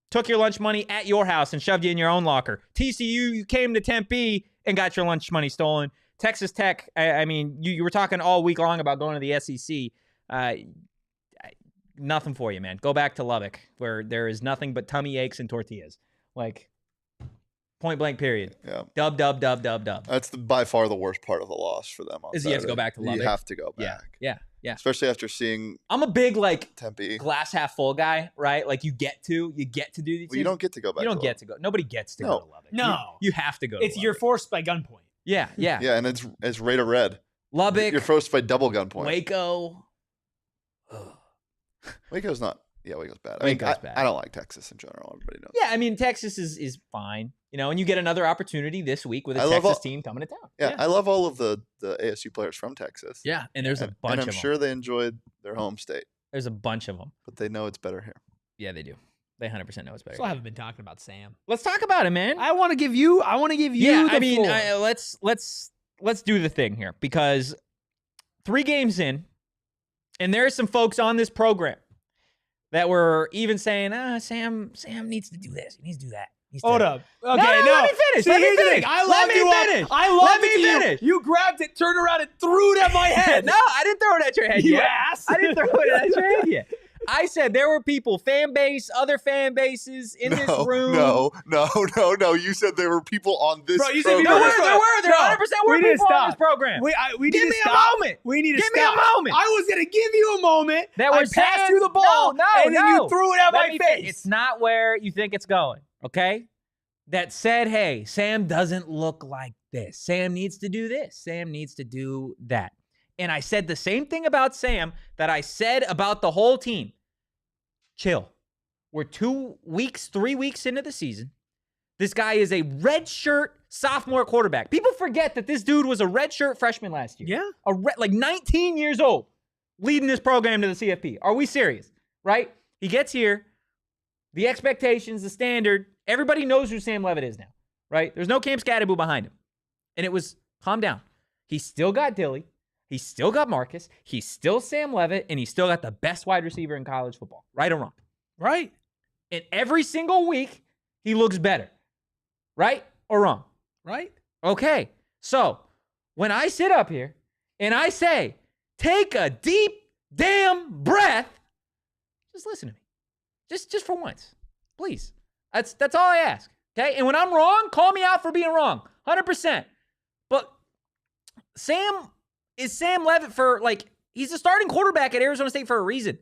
took your lunch money at your house and shoved you in your own locker. TCU, you came to Tempe and got your lunch money stolen. Texas Tech, I mean, you were talking all week long about going to the SEC. Nothing for you, man. Go back to Lubbock, where there is nothing but tummy aches and tortillas. Like, point blank, period. Yeah. Dub. That's by far the worst part of the loss for them. You have to go back to Lubbock. You have to go back. Yeah. Especially after seeing. I'm a big Tempe glass half full guy, right? Like you get to do these things. Well, you don't get to go back. You don't get to go. Nobody gets to go to Lubbock. No, you have to go. You're forced by gunpoint. Yeah. Yeah, and it's Raider Red. Lubbock. You're forced by double gunpoint. Waco. Waco's not. Yeah, Waco's bad. Waco's bad. I don't like Texas in general. Everybody knows. Yeah, I mean Texas is fine, and you get another opportunity this week with a Texas team coming to town. Yeah, I love all of the ASU players from Texas. Yeah, and there's a bunch of them. And I'm sure they enjoyed their home state. There's a bunch of them. But they know it's better here. Yeah, they do. They 100% know it's better. Still haven't been talking about Sam. Let's talk about it, man. I want to give you. Yeah, I mean, let's do the thing here because 3 games in, and there are some folks on this program that were even saying, Sam needs to do this. He needs to do that. Hold up. Okay, no. Let me finish. See, here's the thing. I love it. You grabbed it, turned around, and threw it at my head. No, I didn't throw it at your head yet. Yes. I didn't throw it at your head yet. I said there were people, fan base, other fan bases in this room. No. You said there were people on this program. There were. There 100% were people on this program. Give me a moment. We need to stop. Give me a moment. I was going to give you a moment. That I passed you the ball, and then you threw it at my face. It's not where you think it's going, okay? That said, hey, Sam doesn't look like this. Sam needs to do this. Sam needs to do that. And I said the same thing about Sam that I said about the whole team. Chill. We're 3 weeks into the season. This guy is a redshirt sophomore quarterback. People forget that this dude was a redshirt freshman last year. Yeah. 19 years old. leading this program to the CFP. Are we serious? Right? He gets here. The expectations, the standard, everybody knows who Sam Leavitt is now. Right? There's no Cam Scadaboo behind him. And it was, calm down. He still got Dilly. He still got Marcus. He's still Sam Leavitt. And he's still got the best wide receiver in college football. Right or wrong? Right. And every single week, he looks better. Right or wrong? Right. Okay. So, when I sit up here and I say, take a deep damn breath, just listen to me. Just for once. Please. That's all I ask. Okay? And when I'm wrong, call me out for being wrong. 100%. But Sam Leavitt for, he's a starting quarterback at Arizona State for a reason.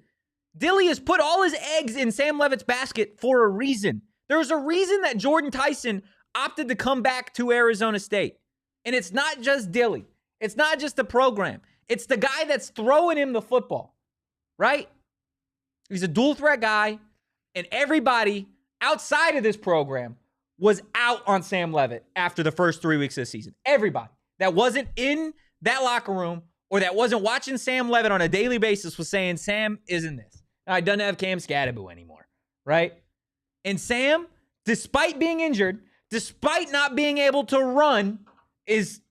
Dilly has put all his eggs in Sam Leavitt's basket for a reason. There's a reason that Jordyn Tyson opted to come back to Arizona State. And it's not just Dilly. It's not just the program. It's the guy that's throwing him the football, right? He's a dual threat guy, and everybody outside of this program was out on Sam Leavitt after the first 3 weeks of the season. Everybody that wasn't in that locker room or that wasn't watching Sam Leavitt on a daily basis was saying, Sam isn't this. Now, he doesn't have Cam Scadaboo anymore, right? And Sam, despite being injured, despite not being able to run as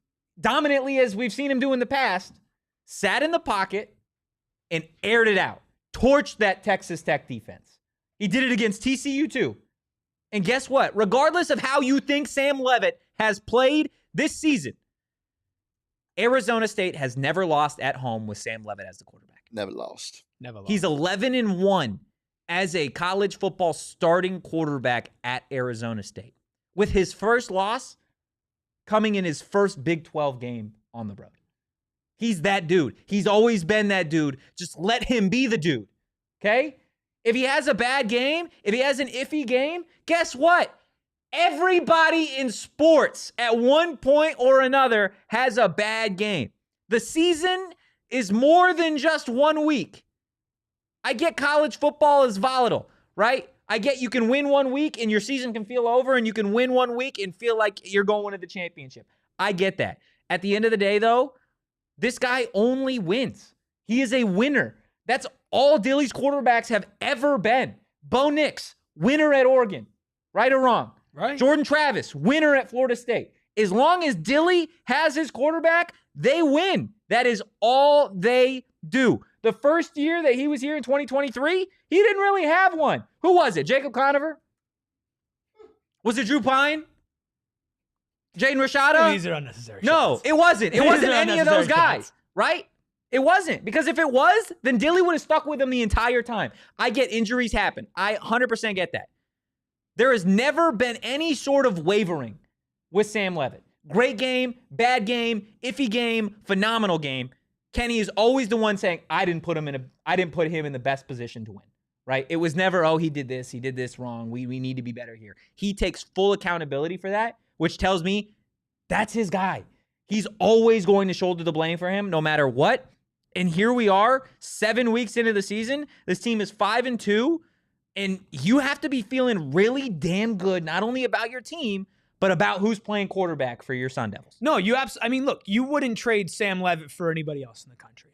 dominantly as we've seen him do in the past, sat in the pocket and aired it out. Torched that Texas Tech defense. He did it against TCU too. And guess what? Regardless of how you think Sam Leavitt has played this season, Arizona State has never lost at home with Sam Leavitt as the quarterback. Never lost. He's 11-1 as a college football starting quarterback at Arizona State, with his first loss coming in his first Big 12 game on the road. He's that dude. He's always been that dude. Just let him be the dude, okay? If he has a bad game, if he has an iffy game, guess what? Everybody in sports at one point or another has a bad game. The season is more than just 1 week. I get college football is volatile, right? I get you can win 1 week and your season can feel over, and you can win 1 week and feel like you're going to the championship. I get that. At the end of the day, though, this guy only wins. He is a winner. That's all Dilly's quarterbacks have ever been. Bo Nix, winner at Oregon. Right or wrong? Right. Jordan Travis, winner at Florida State. As long as Dilly has his quarterback, they win. That is all they do. The first year that he was here in 2023, he didn't really have one. Who was it? Jacob Conover? Was it Drew Pine? Jaden Rashada? These are unnecessary. No, it wasn't. It wasn't any of those guys, right? It wasn't. Because if it was, then Dilly would have stuck with him the entire time. I get injuries happen. I 100% get that. There has never been any sort of wavering with Sam Leavitt. Great game, bad game, iffy game, phenomenal game. Kenny is always the one saying, I didn't put him in the best position to win. Right? It was never, he did this wrong. We need to be better here. He takes full accountability for that, which tells me that's his guy. He's always going to shoulder the blame for him no matter what. And here we are, 7 weeks into the season. This team is 5-2, and you have to be feeling really damn good, not only about your team, but about who's playing quarterback for your Sun Devils. No, look, you wouldn't trade Sam Leavitt for anybody else in the country.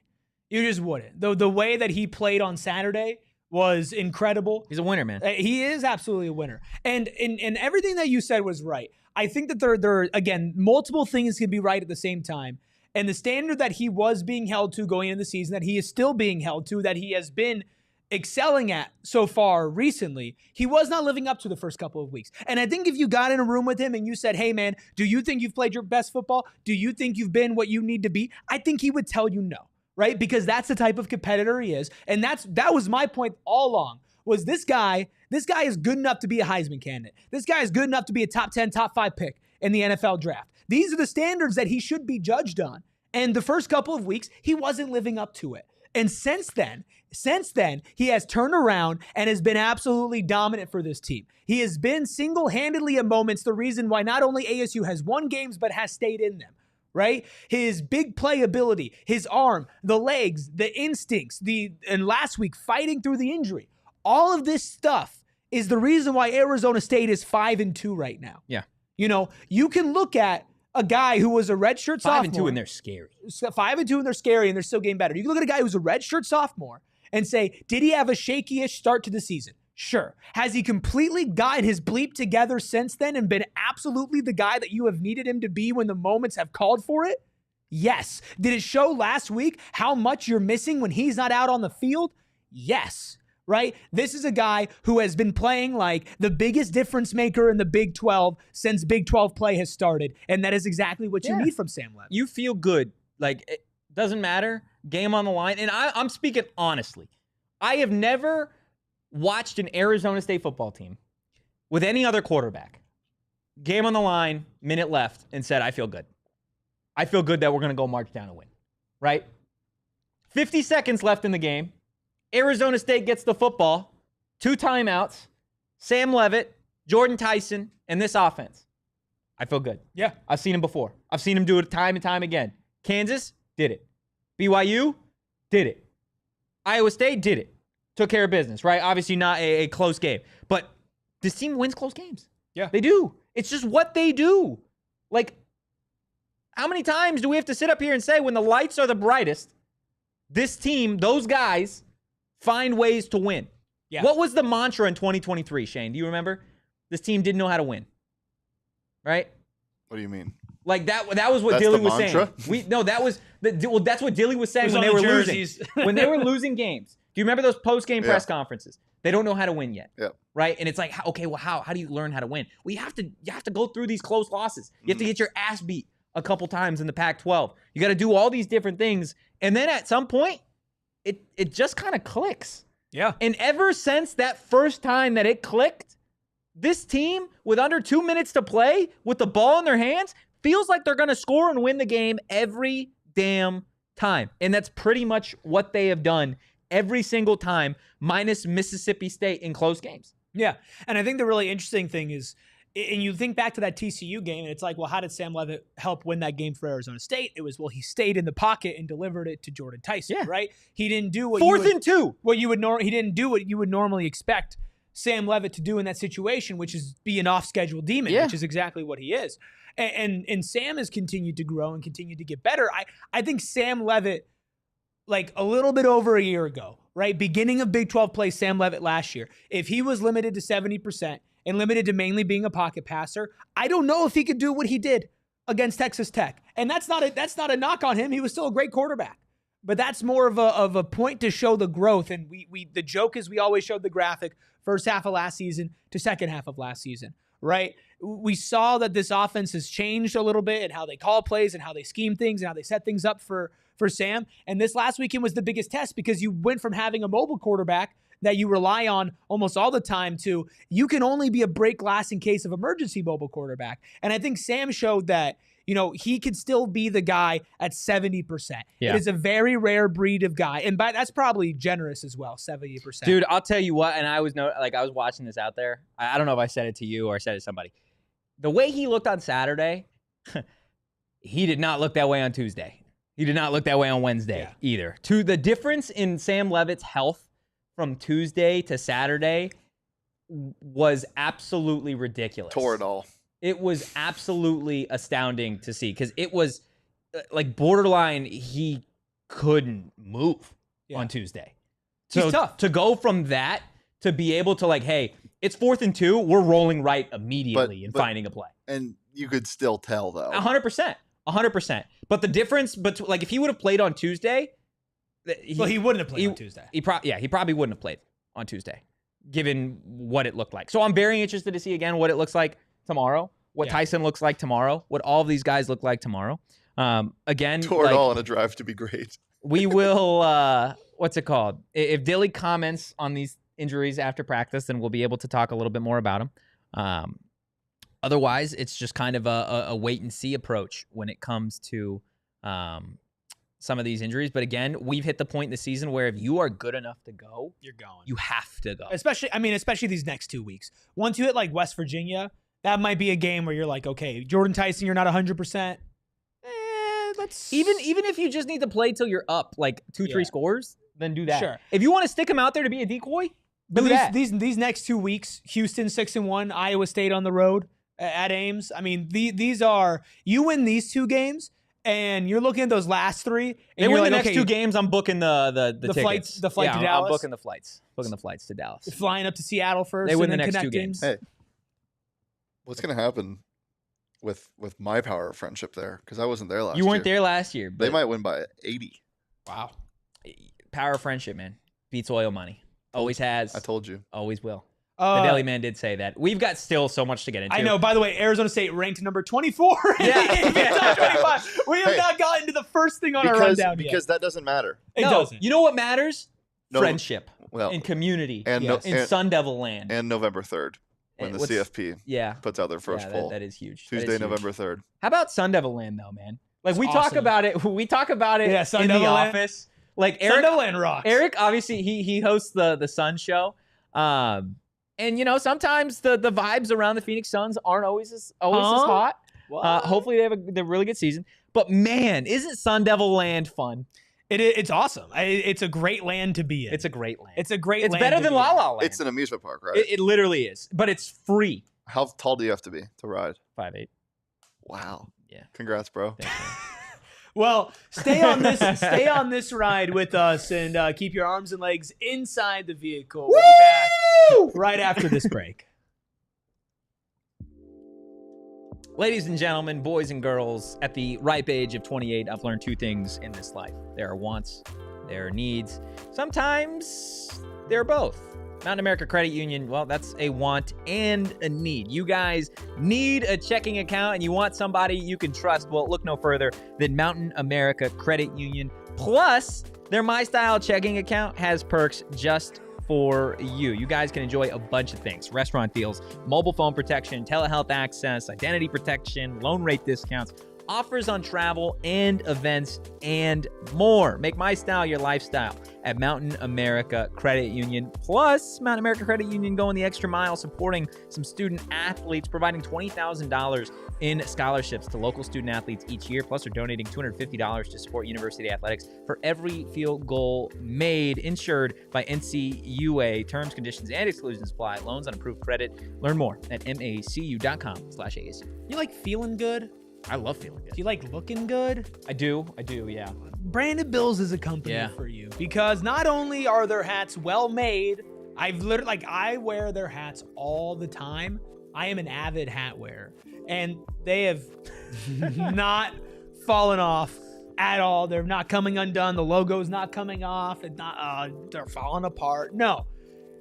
You just wouldn't. The way that he played on Saturday was incredible. He's a winner, man. He is absolutely a winner. And everything that you said was right. I think that there are, again, multiple things can be right at the same time. And the standard that he was being held to going into the season, that he is still being held to, that he has been excelling at so far recently, he was not living up to the first couple of weeks. And I think if you got in a room with him and you said, hey, man, do you think you've played your best football? Do you think you've been what you need to be? I think he would tell you no, right? Because that's the type of competitor he is. And that was my point all along, was this guy is good enough to be a Heisman candidate. This guy is good enough to be a top 10, top 5 pick in the NFL draft. These are the standards that he should be judged on. And the first couple of weeks, he wasn't living up to it. And since then, he has turned around and has been absolutely dominant for this team. He has been single-handedly at moments the reason why not only ASU has won games, but has stayed in them, right? His big play ability, his arm, the legs, the instincts, and last week fighting through the injury. All of this stuff is the reason why Arizona State is 5-2 right now. Yeah. You know, you can look at a guy who was a redshirt sophomore. 5-2 and they're scary. 5-2 and they're scary and they're still getting better. You can look at a guy who's a redshirt sophomore and say, did he have a shaky-ish start to the season? Sure. Has he completely gotten his bleep together since then and been absolutely the guy that you have needed him to be when the moments have called for it? Yes. Did it show last week how much you're missing when he's not out on the field? Yes. Right? This is a guy who has been playing like the biggest difference maker in the Big 12 since Big 12 play has started. And that is exactly what you need from Sam Leavitt. You feel good. Like, it doesn't matter. Game on the line. And I'm speaking honestly. I have never watched an Arizona State football team with any other quarterback, game on the line, minute left, and said, I feel good. I feel good that we're going to go march down and win, right? 50 seconds left in the game. Arizona State gets the football, 2 timeouts, Sam Leavitt, Jordyn Tyson, and this offense. I feel good. Yeah. I've seen him before. I've seen him do it time and time again. Kansas did it. BYU did it. Iowa State did it. Took care of business, right? Obviously not a close game. But this team wins close games. Yeah. They do. It's just what they do. Like, how many times do we have to sit up here and say when the lights are the brightest, this team, those guys, find ways to win? Yeah. What was the mantra in 2023, Shane? Do you remember? This team didn't know how to win. Right? What do you mean? Like that was what Dilly was mantra? saying. That's what Dilly was saying when they were losing. When they were losing games. Do you remember those post-game press conferences? They don't know how to win yet. Yeah. Right? And it's like, okay, well, how do you learn how to win? Well, you have to go through these close losses. You have to get your ass beat a couple times in the Pac-12. You got to do all these different things. And then at some point, it just kind of clicks. Yeah. And ever since that first time that it clicked, this team, with under 2 minutes to play, with the ball in their hands, feels like they're going to score and win the game every damn time. And that's pretty much what they have done every single time, minus Mississippi State in close games. Yeah. And I think the really interesting thing is, and you think back to that TCU game, and it's like, well, how did Sam Leavitt help win that game for Arizona State? It was, well, he stayed in the pocket and delivered it to Jordyn Tyson, right? He didn't do what Fourth and 2. He didn't do what you would normally expect Sam Leavitt to do in that situation, which is be an off-schedule demon, which is exactly what he is. And Sam has continued to grow and continued to get better. I think Sam Leavitt, like a little bit over a year ago, right? Beginning of Big 12 play, Sam Leavitt last year, if he was limited to 70% and limited to mainly being a pocket passer, I don't know if he could do what he did against Texas Tech. And that's not a knock on him. He was still a great quarterback. But that's more of a point to show the growth. And the joke is we always showed the graphic first half of last season to second half of last season, right? We saw that this offense has changed a little bit and how they call plays and how they scheme things and how they set things up for Sam. And this last weekend was the biggest test because you went from having a mobile quarterback that you rely on almost all the time to you can only be a break glass in case of emergency mobile quarterback. And I think Sam showed that, he could still be the guy at 70%. Yeah. It is a very rare breed of guy. And that's probably generous as well, 70%. Dude, I'll tell you what, and I was watching this out there. I don't know if I said it to you or I said it to somebody. The way he looked on Saturday, he did not look that way on Tuesday. He did not look that way on Wednesday either. To the difference in Sam Leavitt's health from Tuesday to Saturday was absolutely ridiculous. Tore it all. It was absolutely astounding to see because it was like borderline he couldn't move on Tuesday. So he's tough. To go from that to be able to hey, it's 4th and 2, we're rolling right immediately and finding a play. And you could still tell though. 100%. 100%. But the difference, if he would have played on Tuesday, he wouldn't have played on Tuesday. He probably wouldn't have played on Tuesday, given what it looked like. So I'm very interested to see again what it looks like tomorrow, what Tyson looks like tomorrow, what all of these guys look like tomorrow. Again, tore it all in a drive to be great. We will. What's it called? If Dilly comments on these injuries after practice, then we'll be able to talk a little bit more about them. Otherwise, it's just kind of a wait and see approach when it comes to some of these injuries. But again, we've hit the point in the season where if you are good enough to go, you're going. You have to go. Especially these next 2 weeks. Once you hit like West Virginia, that might be a game where you're like, okay, Jordyn Tyson, you're not 100%. Even if you just need to play till you're up like 2-3 scores, then do that. Sure. If you want to stick him out there to be a decoy, but these next 2 weeks, Houston 6-1, Iowa State on the road. at Ames. I mean, these are, you win these 2 games, and you're looking at those last 3. And they you're win like, the next okay, 2 games. I'm booking the tickets. The flight to Dallas. I'm booking the flights to Dallas. Flying up to Seattle first. They win and the then next 2 connecting. games. Hey, what's gonna happen with my power of friendship there? Because I wasn't there last year. You weren't there last year. But They might win by 80. Wow. Power of friendship, man. Beats oil money. Always has. I told you. Always will. The Deli Man did say that. We've got still so much to get into. I know. By the way, Arizona State ranked number 24 in the top 25. We have not gotten to the first thing on our rundown yet. Because that doesn't matter. It doesn't. You know what matters? No, Friendship well, and community and in Sun Devil land. And November 3rd, when the CFP puts out their first poll. That is huge. Tuesday, November 3rd. How about Sun Devil land, though, man? Like, we talk about it. We talk about it Sun in Devil the land. office. Like, Sun Devil land rocks. Erik, obviously, he hosts the Sun show. And, you know, sometimes the vibes around the Phoenix Suns aren't always as hot. Hopefully they have a really good season. But, man, isn't Sun Devil land fun? It's awesome. It's a great land to be in. It's a great land. It's a great It's land. better than La La Land. It's an amusement park, right? It literally is. But it's free. How tall do you have to be to ride? 5'8". Wow. Yeah. Congrats, bro. Well, stay on this ride with us and keep your arms and legs inside the vehicle. We'll be back right after this break. Ladies and gentlemen, boys and girls, at the ripe age of 28, I've learned 2 things in this life. There are wants, there are needs. Sometimes they're both. Mountain America Credit Union, well, that's a want and a need. You guys need a checking account and you want somebody you can trust. Well, look no further than Mountain America Credit Union. Plus, their My Style checking account has perks just for you. You guys can enjoy a bunch of things. Restaurant deals, mobile phone protection, telehealth access, identity protection, loan rate discounts, offers on travel and events, and more. Make My Style your lifestyle at Mountain America Credit Union. Plus, Mountain America Credit Union going the extra mile, supporting some student athletes, providing $20,000 in scholarships to local student athletes each year. Plus, they're donating $250 to support university athletics for every field goal made, insured by NCUA. Terms, conditions, and exclusions apply. Loans on approved credit. Learn more at macu.com/ASU. You like feeling good? I love feeling good. Do you like looking good? I do, yeah. Branded Bills is a company for you because not only are their hats well made, I wear their hats all the time. I am an avid hat wearer, and they have not fallen off at all. They're not coming undone. The logo's not coming off. It's not. They're falling apart. No.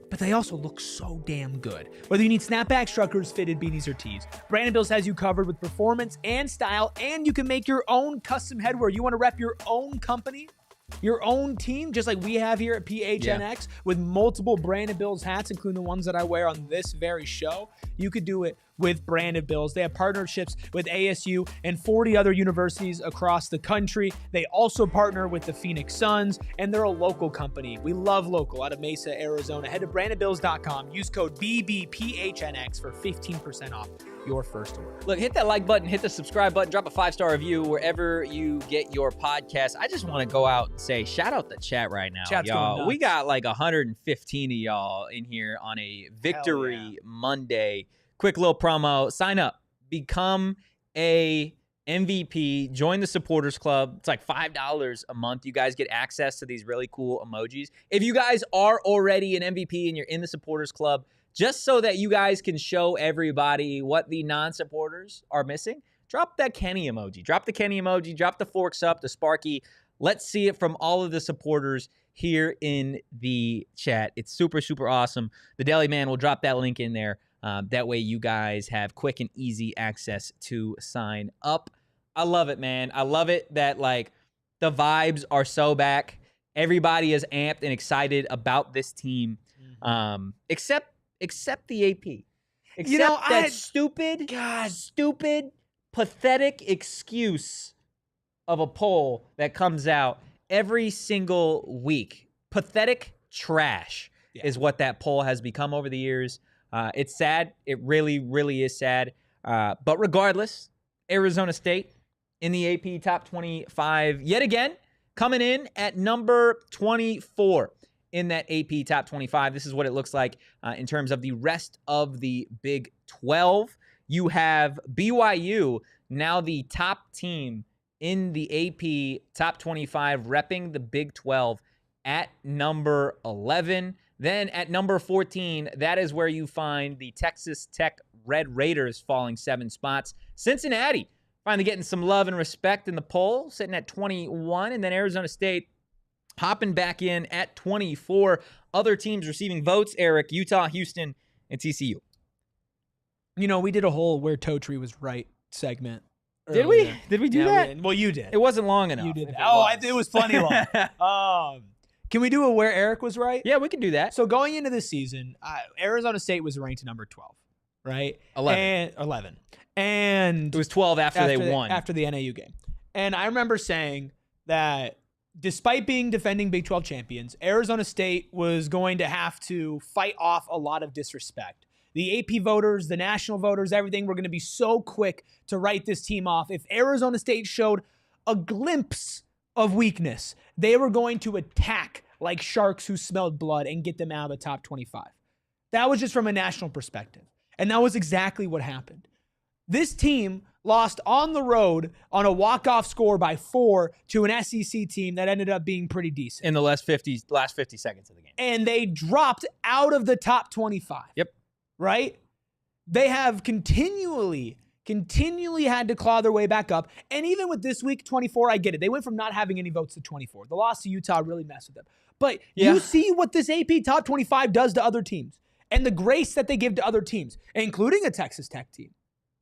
But they also look so damn good. Whether you need snapbacks, truckers, fitted beanies, or tees, Brandon Bills has you covered with performance and style, and you can make your own custom headwear. You want to rep your own company, your own team, just like we have here at PHNX with multiple Brandon Bills hats, including the ones that I wear on this very show. You could do it with Brandon Bills. They have partnerships with ASU and 40 other universities across the country. They also partner with the Phoenix Suns, and they're a local company. We love local out of Mesa, Arizona. Head to brandonbills.com. Use code BBPHNX for 15% off your first order. Look, hit that like button, hit the subscribe button, drop a 5-star review wherever you get your podcast. I just want to go out and say, shout out the chat right now, Chat's y'all. going nuts. We got like 115 of y'all in here on a Victory Monday. Quick little promo. Sign up. Become a MVP. Join the supporters club. It's like $5 a month. You guys get access to these really cool emojis. If you guys are already an MVP and you're in the supporters club, just so that you guys can show everybody what the non-supporters are missing, drop that Kenny emoji. Drop the Kenny emoji. Drop the forks up, the Sparky. Let's see it from all of the supporters here in the chat. It's super, super awesome. The Deli Man will drop that link in there. That way you guys have quick and easy access to sign up. I love it, man. I love it that, like, the vibes are so back. Everybody is amped and excited about this team, except the AP. Except that stupid, pathetic excuse of a poll that comes out every single week. Pathetic trash is what that poll has become over the years. It's sad. It really, really is sad. But regardless, Arizona State in the AP top 25 yet again, coming in at number 24 in that AP top 25. This is what it looks like in terms of the rest of the Big 12. You have BYU, now the top team in the AP top 25, repping the Big 12 at number 11. Then at number 14, that is where you find the Texas Tech Red Raiders falling 7 spots. Cincinnati finally getting some love and respect in the poll, sitting at 21. And then Arizona State hopping back in at 24. Other teams receiving votes, Erik, Utah, Houston, and TCU. You know, we did a whole Where Totri Was Right segment. Did earlier. we? Did we do that? Well, you did. It wasn't long enough. You did. It was plenty long. Can we do a Where Erik Was Right? Yeah, we can do that. So going into this season, Arizona State was ranked number 12, right? 11. And it was 12 after they won. After the NAU game. And I remember saying that despite being defending Big 12 champions, Arizona State was going to have to fight off a lot of disrespect. The AP voters, the national voters, everything were going to be so quick to write this team off. If Arizona State showed a glimpse of weakness, they were going to attack like sharks who smelled blood and get them out of the top 25. That was just from a national perspective. And that was exactly what happened. This team lost on the road on a walk-off score by 4 to an SEC team that ended up being pretty decent. In the last 50 seconds of the game. And they dropped out of the top 25. Yep. Right? They have continually had to claw their way back up. And even with this week, 24, I get it. They went from not having any votes to 24. The loss to Utah really messed with them. But you see what this AP top 25 does to other teams and the grace that they give to other teams, including a Texas Tech team,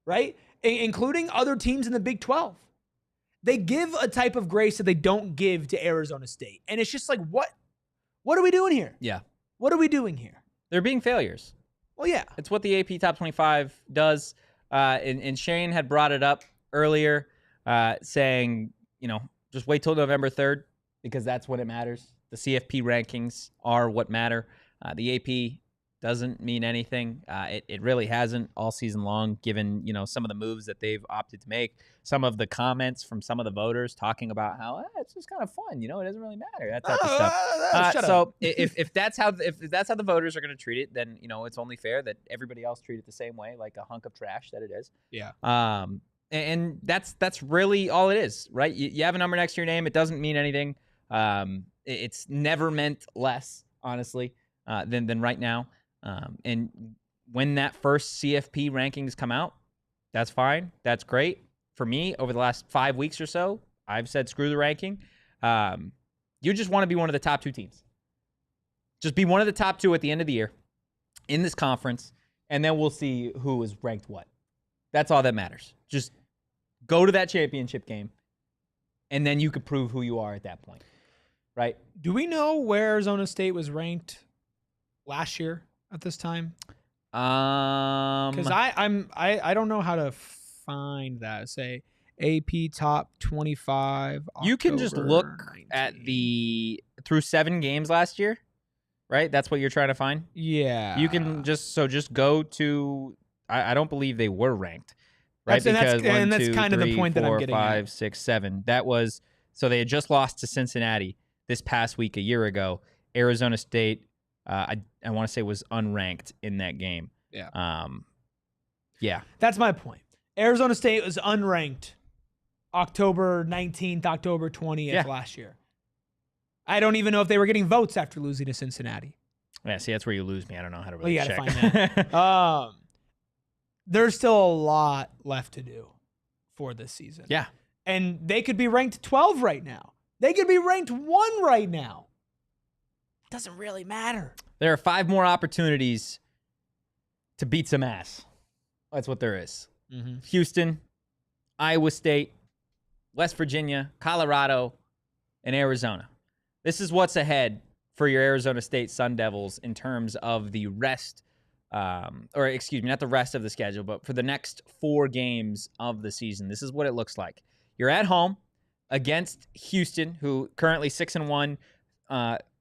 right? Including other teams in the Big 12. They give a type of grace that they don't give to Arizona State. And it's just like, what are we doing here? Yeah. What are we doing here? They're being failures. Well, yeah. It's what the AP Top 25 does. And Shane had brought it up earlier, saying, just wait till November 3rd because that's when it matters. The CFP rankings are what matter. The AP doesn't mean anything. It really hasn't all season long, given, some of the moves that they've opted to make. Some of the comments from some of the voters talking about how it's just kind of fun. It doesn't really matter. That type of stuff. So if that's how the voters are going to treat it, then, it's only fair that everybody else treat it the same way, like a hunk of trash that it is. Yeah. And that's really all it is, right? You have a number next to your name. It doesn't mean anything. It's never meant less, honestly, than right now. And when that first CFP rankings come out, that's fine. That's great. For me, over the last 5 weeks or so, I've said screw the ranking. You just want to be one of the top 2 teams. Just be one of the top 2 at the end of the year in this conference, and then we'll see who is ranked what. That's all that matters. Just go to that championship game, and then you could prove who you are at that point, right? Do we know where Arizona State was ranked last year at this time? Because I don't know how to find that. Say AP top 25. You can just look 19. at through 7 games last year, right? That's what you're trying to find. Yeah. You can just go to. I don't believe they were ranked, right? That's kind of the point that I'm getting 5, at. 6, 7. That was so they had just lost to Cincinnati this past week a year ago. Arizona State. I want to say was unranked in that game. Yeah. Yeah. That's my point. Arizona State was unranked October 19th, October 20th last year. I don't even know if they were getting votes after losing to Cincinnati. Yeah, see, that's where you lose me. I don't know how to really you check. Gotta find that. There's still a lot left to do for this season. Yeah. And they could be ranked 12 right now. They could be ranked 1 right now. Doesn't really matter. There are 5 more opportunities to beat some ass. That's what there is. Mm-hmm. Houston, Iowa State, West Virginia, Colorado, and Arizona. This is what's ahead for your Arizona State Sun Devils in terms of the rest, not the rest of the schedule, but for the next 4 games of the season. This is what it looks like. You're at home against Houston, who currently 6-1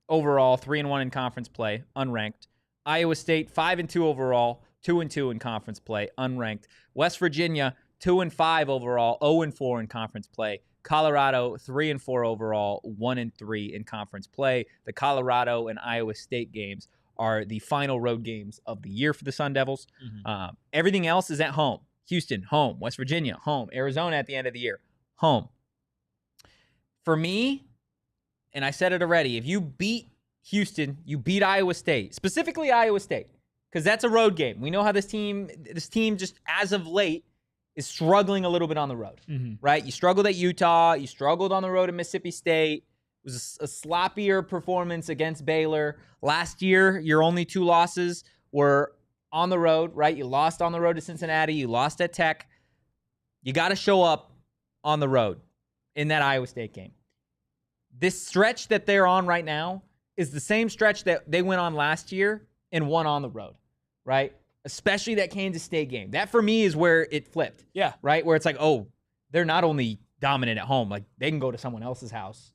overall, 3-1 in conference play, unranked. Iowa State 5-2 overall, 2-2 in conference play, unranked. West Virginia 2-5 overall, 0-4 in conference play. Colorado 3-4 overall, 1-3 in conference play. The Colorado and Iowa State games are the final road games of the year for the Sun Devils. Mm-hmm. Everything else is at home. Houston, home. West Virginia, home. Arizona at the end of the year, home. For me, and I said it already, if you beat Houston, you beat Iowa State, specifically Iowa State, because that's a road game. We know how this team just as of late is struggling a little bit on the road, right? You struggled at Utah. You struggled on the road at Mississippi State. It was a sloppier performance against Baylor. Last year, your only 2 losses were on the road, right? You lost on the road to Cincinnati. You lost at Tech. You got to show up on the road in that Iowa State game. This stretch that they're on right now is the same stretch that they went on last year and won on the road, right? Especially that Kansas State game. That, for me, is where it flipped. Yeah. Right? Where it's like, oh, they're not only dominant at home, like they can go to someone else's house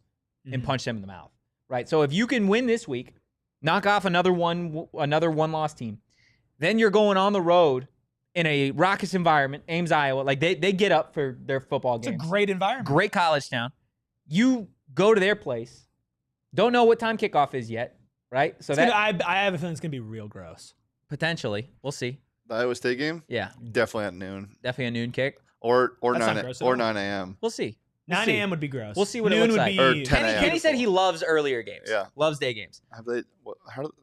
and punch them in the mouth, right? So if you can win this week, knock off another one-loss team, then you're going on the road in a raucous environment, Ames, Iowa. Like they get up for their football games. It's a great environment. Great college town. You go to their place. Don't know what time kickoff is yet, right? So I have a feeling it's gonna be real gross. Potentially, we'll see. The Iowa State game? Yeah, Definitely at noon. definitely a noon kick. Or That's not 9 gross at or all. 9 a.m. We'll see. 9 a.m. would be gross. We'll see what it Noon looks would like. be Or 10 a.m. Kenny said he loves earlier games. Yeah. Loves day games. Have they?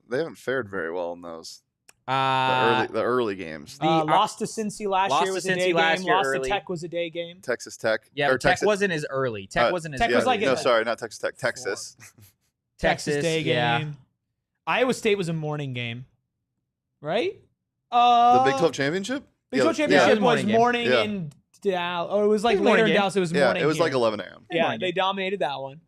They haven't fared very well in those. Uh, The early games. Lost to Cincy last lost year to was a Cincy day last game. year Lost early. to Tech was a day game. Texas Tech. yeah, or but Tech Texas, wasn't as early. Tech wasn't as Tech was like no, a- sorry, not Texas Tech. Texas. Texas day yeah. game. Iowa State was a morning game, right? The Big 12 championship. Big 12 Yeah, it championship was was morning morning game. in Dallas. Or it was like It was later morning in game. Dallas. It was Yeah, morning. it was here. like 11 a.m. Yeah, morning they game. dominated that one.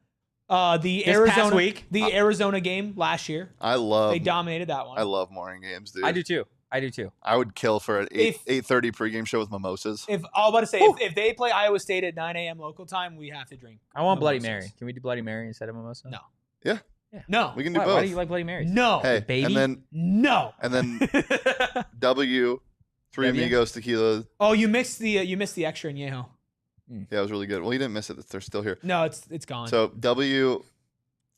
The This Arizona past week, the Arizona game last year. I They dominated that one. love morning games, dude. I do too. I would I would kill for an 8:30 pregame show with mimosas. I was about to say, if they play Iowa State at 9 a.m. local time, we have to drink. I want Bloody mimosas. Mary. Can we do Bloody Mary instead of mimosa? No. Yeah, No. we can do Why? both. Why do you like Bloody Marys? No. Hey, baby? No. and then W, Three W? Amigos tequila. Oh, you missed the extra añejo. Yeah, it was really good. Well, you didn't miss it. They're still here. No, it's gone. So W,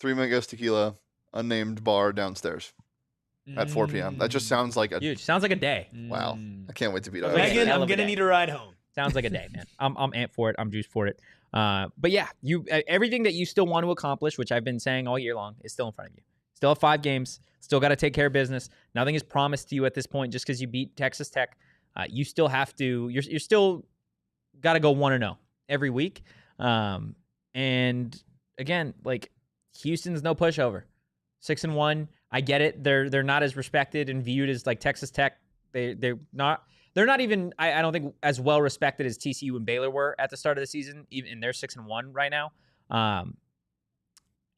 Three Amigos tequila, unnamed bar downstairs at 4 p.m. That just sounds like a. Huge. Sounds like a day. Wow. I can't wait to beat Sounds Iowa like State. Megan, hell I'm of a gonna day. need a ride home. Sounds like a day, man. I'm amped for it. I'm juiced for it. But yeah, you everything that you still want to accomplish, which I've been saying all year long, is still in front of you. Still have 5 games. Still got to take care of business. Nothing is promised to you at this point just because you beat Texas Tech. You still have to. You're still got to go 1-0 every week. And again, like Houston's no pushover. 6-1. I get it. They're not as respected and viewed as like Texas Tech. They're not even. I don't think as well respected as TCU and Baylor were at the start of the season. Even they're 6-1 right now.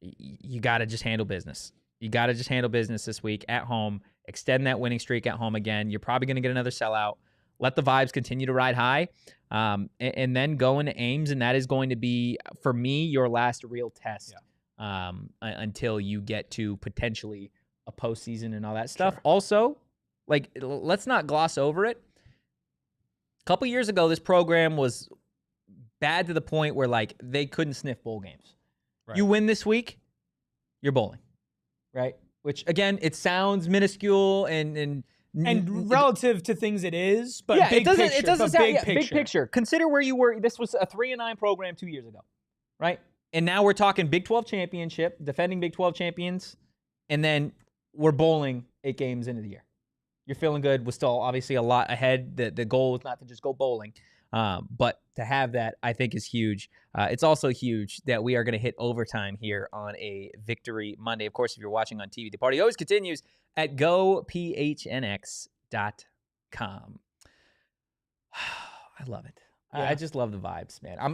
You got to just handle business. You got to just handle business this week at home. Extend that winning streak at home again. You're probably going to get another sellout. Let the vibes continue to ride high, and then go into Ames, and that is going to be, for me, your last real test until you get to potentially a postseason and all that stuff. Sure. Also, like, let's not gloss over it. A couple years ago, this program was bad to the point where, like, they couldn't sniff bowl games. Right. You win this week, you're bowling, right? Which, again, it sounds minuscule and relative to things it is, but yeah, big it doesn't. picture, It doesn't but sound big big picture. picture. Consider where you were. This was a 3-9 program 2 years ago, right? And now we're talking Big 12 championship, defending Big 12 champions, and then we're bowling 8 games into the year. You're feeling good. We're still obviously a lot ahead. The goal is not to just go bowling, but to have that, I think, is huge. It's also huge that we are going to hit overtime here on a Victory Monday. Of course, if you're watching on TV, the party always continues at gophnx.com. I love it. Yeah. I just love the vibes, man. I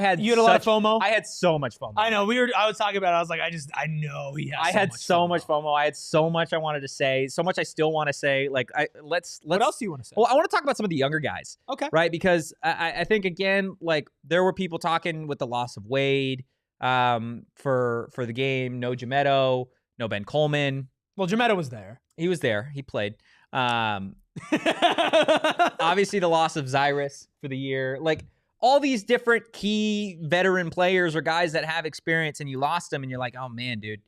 had You had a lot of FOMO? I had so much FOMO. I know. I was talking about it. I was like, I know he has I had so much FOMO. I had so much I wanted to say, so much I still want to say. Like, let's. What else do you want to say? Well, I want to talk about some of the younger guys. Okay. Right? Because I think, again, like, there were people talking with the loss of Wade for the game. No Gemetto, no Ben Coleman. Well, Gemetto was there. He was there. He played. Obviously, the loss of Zyrus for the year. Like, all these different key veteran players or guys that have experience, and you lost them, and you're like, oh, man, dude.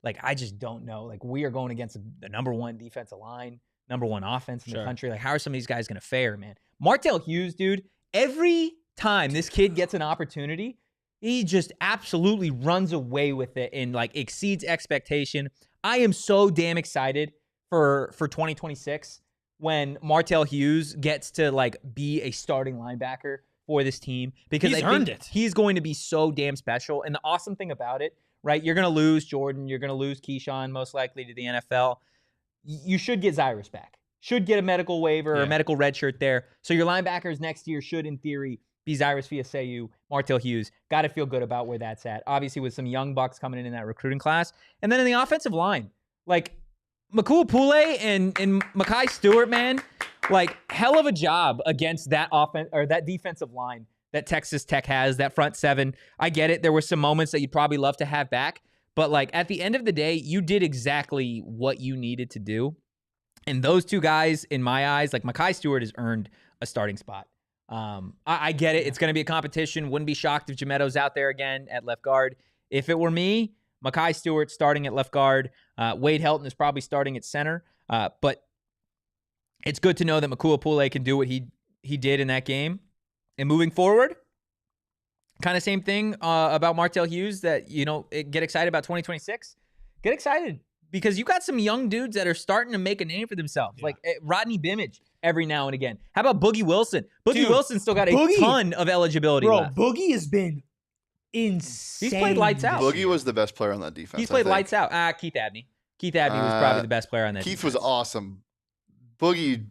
Like, I just don't know. Like, we are going against the number 1 defensive line, number 1 offense in the country. Like, how are some of these guys going to fare, man? Martell Hughes, dude, every time this kid gets an opportunity, he just absolutely runs away with it and like exceeds expectation. I am so damn excited for 2026 when Martell Hughes gets to like be a starting linebacker for this team, because He's I think earned it. he's going to be so damn special. And the awesome thing about it, right? You're going to lose Jordyn, you're going to lose Keyshawn most likely to the NFL. You should get Zyrus back. Should get a medical waiver or a medical red shirt there. So your linebackers next year should, in theory, be Zyrus Fiaseu, Martell Hughes. Got to feel good about where that's at. Obviously, with some young bucks coming in that recruiting class. And then in the offensive line, like Makua Pule and Makai Stewart, man, like hell of a job against that offense or that defensive line that Texas Tech has, that front seven. I get it. There were some moments that you'd probably love to have back. But like at the end of the day, you did exactly what you needed to do. And those two guys, in my eyes, like Makai Stewart has earned a starting spot. I get it. It's going to be a competition. Wouldn't be shocked if Jametto's out there again at left guard. If it were me, Makai Stewart starting at left guard. Wade Helton is probably starting at center. But it's good to know that Makua Pule can do what he did in that game. And moving forward, kind of same thing about Martell Hughes, that, you know, get excited about 2026. Get excited because you got some young dudes that are starting to make a name for themselves, like Rodney Bimage every now and again. How about Boogie Wilson? Boogie Wilson still got a ton of eligibility left. Boogie has been insane. He's played lights out. Boogie was the best player on that defense. He's played lights out. Keith Abney. Keith Abney was probably the best player on that Keith defense. was awesome. Boogie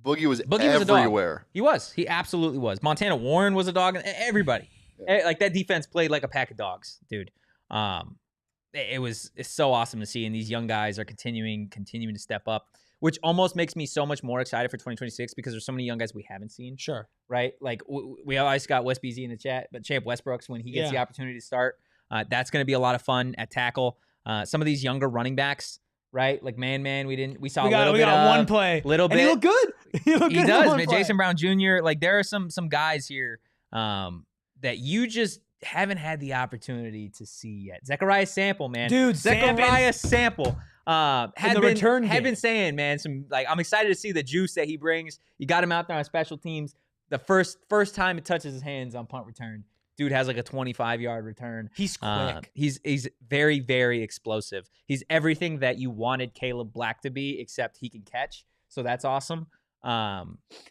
was Boogie was everywhere. A dog. He was. He absolutely was. Montana Warren was a dog. Everybody. Yeah. Like that defense played like a pack of dogs, dude. It's so awesome to see, and these young guys are continuing to step up, which almost makes me so much more excited for 2026 because there's so many young guys we haven't seen. Sure. Right? Like we always got West BZ in the chat, but Champ Westbrooks, when he gets the opportunity to start, that's going to be a lot of fun at tackle. Some of these younger running backs, right? Like we got one play. Little bit. And he looked good. He does, man. Jason Brown Jr. Like there are some guys here that you just haven't had the opportunity to see yet. Zechariah Sample, man. Dude, Zechariah Sample had been saying, man, I'm excited to see the juice that he brings. You got him out there on special teams. The first time it touches his hands on punt return, dude has like a 25-yard return. He's quick. He's very, very explosive. He's everything that you wanted Caleb Black to be, except he can catch. So that's awesome.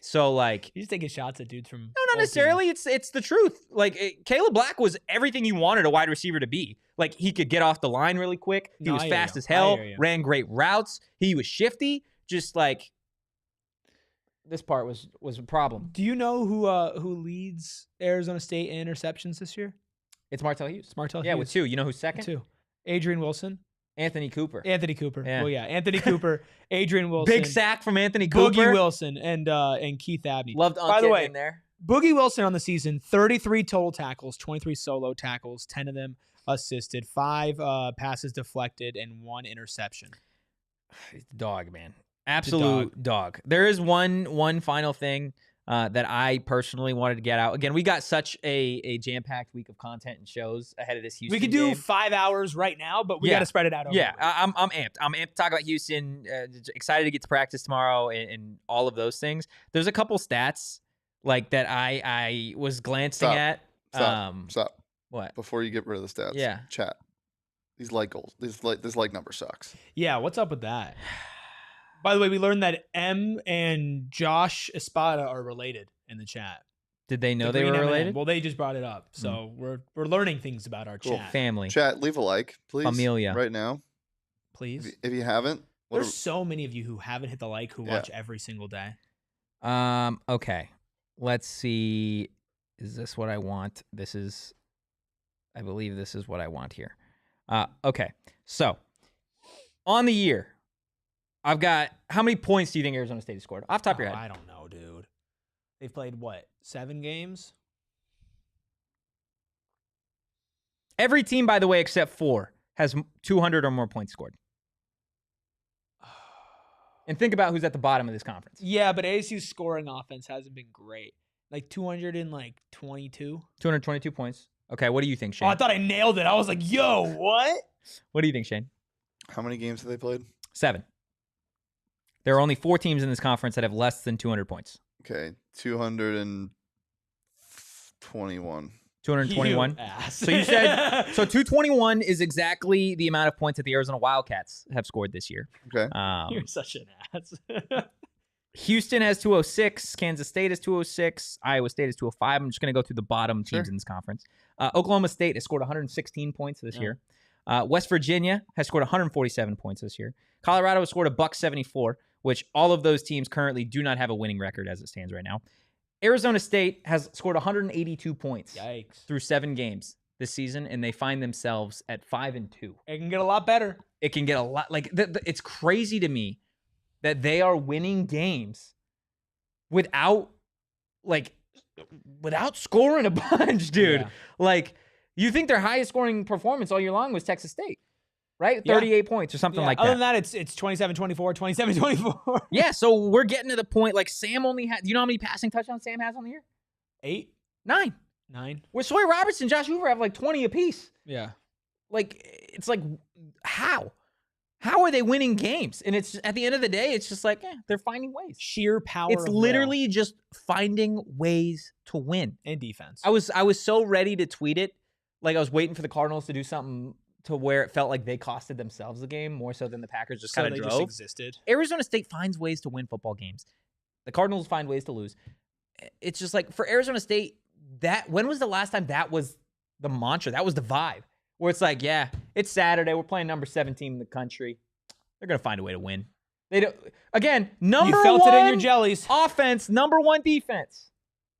So like he's taking shots at dudes from not necessarily. It's the truth. Like Caleb Black was everything you wanted a wide receiver to be. Like he could get off the line really quick. He was fast as hell. Ran great routes. He was shifty. Just like this part was a problem. Do you know who leads Arizona State in interceptions this year? It's Martell Hughes. Yeah, with 2. You know who's second? 2. Adrian Wilson. Anthony Cooper. Yeah. Well, yeah. Anthony Cooper, Adrian Wilson. Big sack from Anthony Cooper. Boogie Wilson and Keith Abney. Loved By the way, in there. Boogie Wilson on the season, 33 total tackles, 23 solo tackles, 10 of them assisted, 5 passes deflected, and 1 interception. Dog, man. Absolute dog. There is one final thing that I personally wanted to get out. Again, we got such a jam-packed week of content and shows ahead of this Houston We could do 5 hours right now, but we got to spread it out over. Yeah, I'm amped. I'm amped to talk about Houston. Excited to get to practice tomorrow and all of those things. There's a couple stats like that I was glancing at. Stop. What? Before you get rid of the stats, chat. These like goals. This like number sucks. Yeah, what's up with that? By the way, we learned that M and Josh Espada are related in the chat. Did they know they were related? Well, they just brought it up. So we're learning things about our chat. Family. Chat, leave a like, please. Familia. Right now. Please. If you haven't. There's so many of you who haven't hit the like who watch every single day. Okay. Let's see. Is this what I want? I believe this is what I want here. Okay. So, on the year, I've got, how many points do you think Arizona State has scored? Off the top of your head. I don't know, dude. They've played, 7 games? Every team, by the way, except 4, has 200 or more points scored. And think about who's at the bottom of this conference. Yeah, but ASU's scoring offense hasn't been great. 222? 222 points. Okay, what do you think, Shane? Oh, I thought I nailed it. I was like, yo, what? What do you think, Shane? How many games have they played? 7. There are only 4 teams in this conference that have less than 200 points. Okay, 221. 221. You ass. So you said 221 is exactly the amount of points that the Arizona Wildcats have scored this year. Okay. You're such an ass. Houston has 206. Kansas State has 206. Iowa State has 205. I'm just going to go through the bottom teams in this conference. Oklahoma State has scored 116 points this year. West Virginia has scored 147 points this year. Colorado has scored $174, which all of those teams currently do not have a winning record as it stands right now. Arizona State has scored 182 points through 7 games this season, and they find themselves at 5-2. It can get a lot better. It can get a lot it's crazy to me that they are winning games without scoring a bunch, dude. Yeah. Like, you think their highest scoring performance all year long was Texas State, right? 38 points or something like that. Other than that, it's 27-24, 27-24. Yeah, so we're getting to the point, like, Sam only had, do you know how many passing touchdowns Sam has on the year? 8? 9. 9? Where Sawyer Robertson and Josh Hoover have like 20 apiece. Yeah. Like, it's like, how? How are they winning games? And it's at the end of the day, it's just like, they're finding ways. Sheer power. It's literally just finding ways to win. And defense. I was so ready to tweet it. Like, I was waiting for the Cardinals to do something to where it felt like they costed themselves the game more so than the Packers just kind of drove. Just existed. Arizona State finds ways to win football games. The Cardinals find ways to lose. It's just like, for Arizona State, when was the last time that was the mantra? That was the vibe. Where it's like, yeah, it's Saturday. We're playing number 7 team in the country. They're going to find a way to win. They don't. Again, number 1 you felt it in your jellies. Offense, number 1 defense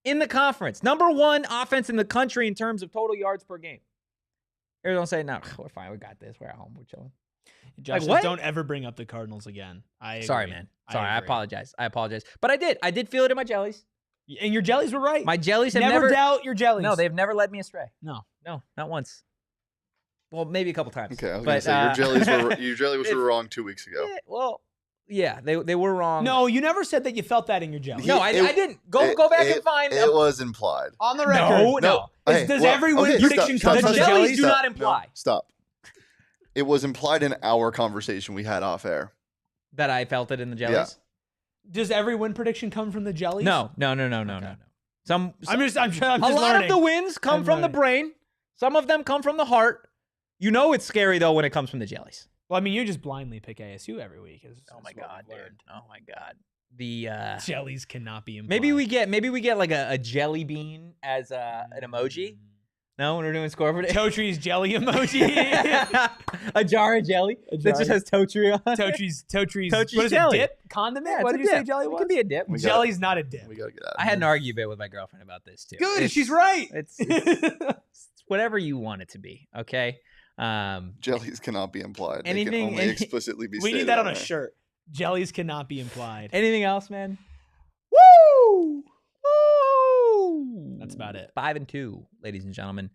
in the conference. Number 1 offense in the country in terms of total yards per game. Arizona say, no, we're fine. We got this. We're at home. We're chilling. Josh, Like, don't ever bring up the Cardinals again. Sorry, man. Sorry, I apologize. But I did. I did feel it in my jellies. And your jellies were right. My jellies have never doubt your jellies. No, they've never led me astray. No, not once. Well, maybe a couple times. Okay, I was going to say, your jellies were wrong 2 weeks ago. Yeah, they were wrong. No, you never said that you felt that in your jellies. No, I didn't. Go back and find it. Was implied. On the record. No. Does every win prediction come the from the jellies? jellies? Do not imply. No, stop. It was implied in our conversation we had off air. That I felt it in the jellies? Yeah. Does every win prediction come from the jellies? No. Okay. I'm just a lot learning. of the wins come from the brain. Some of them come from the heart. You know it's scary, though, when it comes from the jellies. Well, I mean, you just blindly pick ASU every week. Oh, my God, dude. Oh, my God. The jellies cannot be implied. Maybe we get like a jelly bean as an emoji. No, when we're doing score prediction. Totri's jelly emoji. A jar of jelly that just has Totri on it. Totri's what is jelly. It, dip? Condiment? Yeah, what did you say jelly was? It could be a dip. Jelly's not a dip. We got to get out of I had an argument with my girlfriend about this, too. Good, she's right. It's whatever you want it to be, okay? Jellies cannot be implied. Anything, they can only explicitly be stated. We need that on a shirt. Jellies cannot be implied. Anything else, man? Woo! That's about it. 5-2, ladies and gentlemen.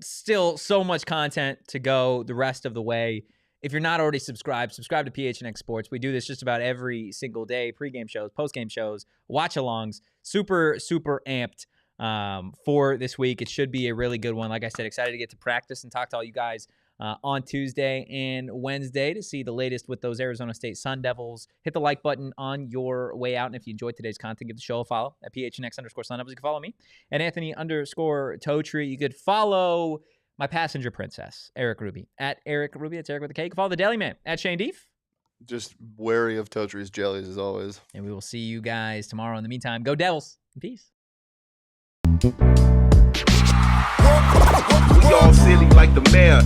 Still so much content to go the rest of the way. If you're not already subscribed, subscribe to PHNX Sports. We do this just about every single day. Pre-game shows, post-game shows, watch-alongs. Super, super amped for this week. It should be a really good one. Like I said, excited to get to practice and talk to all you guys on Tuesday and Wednesday to see the latest with those Arizona State Sun Devils. Hit the like button on your way out. And if you enjoyed today's content, give the show a follow at PHNX_Sun Devils. You can follow me at Anthony_Totri. You could follow my passenger princess, Erik Ruby, at Erik Ruby. That's Erik with a K. You can follow the Deli Man at Shane Deef. Just wary of Totri's jellies as always. And we will see you guys tomorrow. In the meantime, go Devils. Peace. We all silly like the mayor.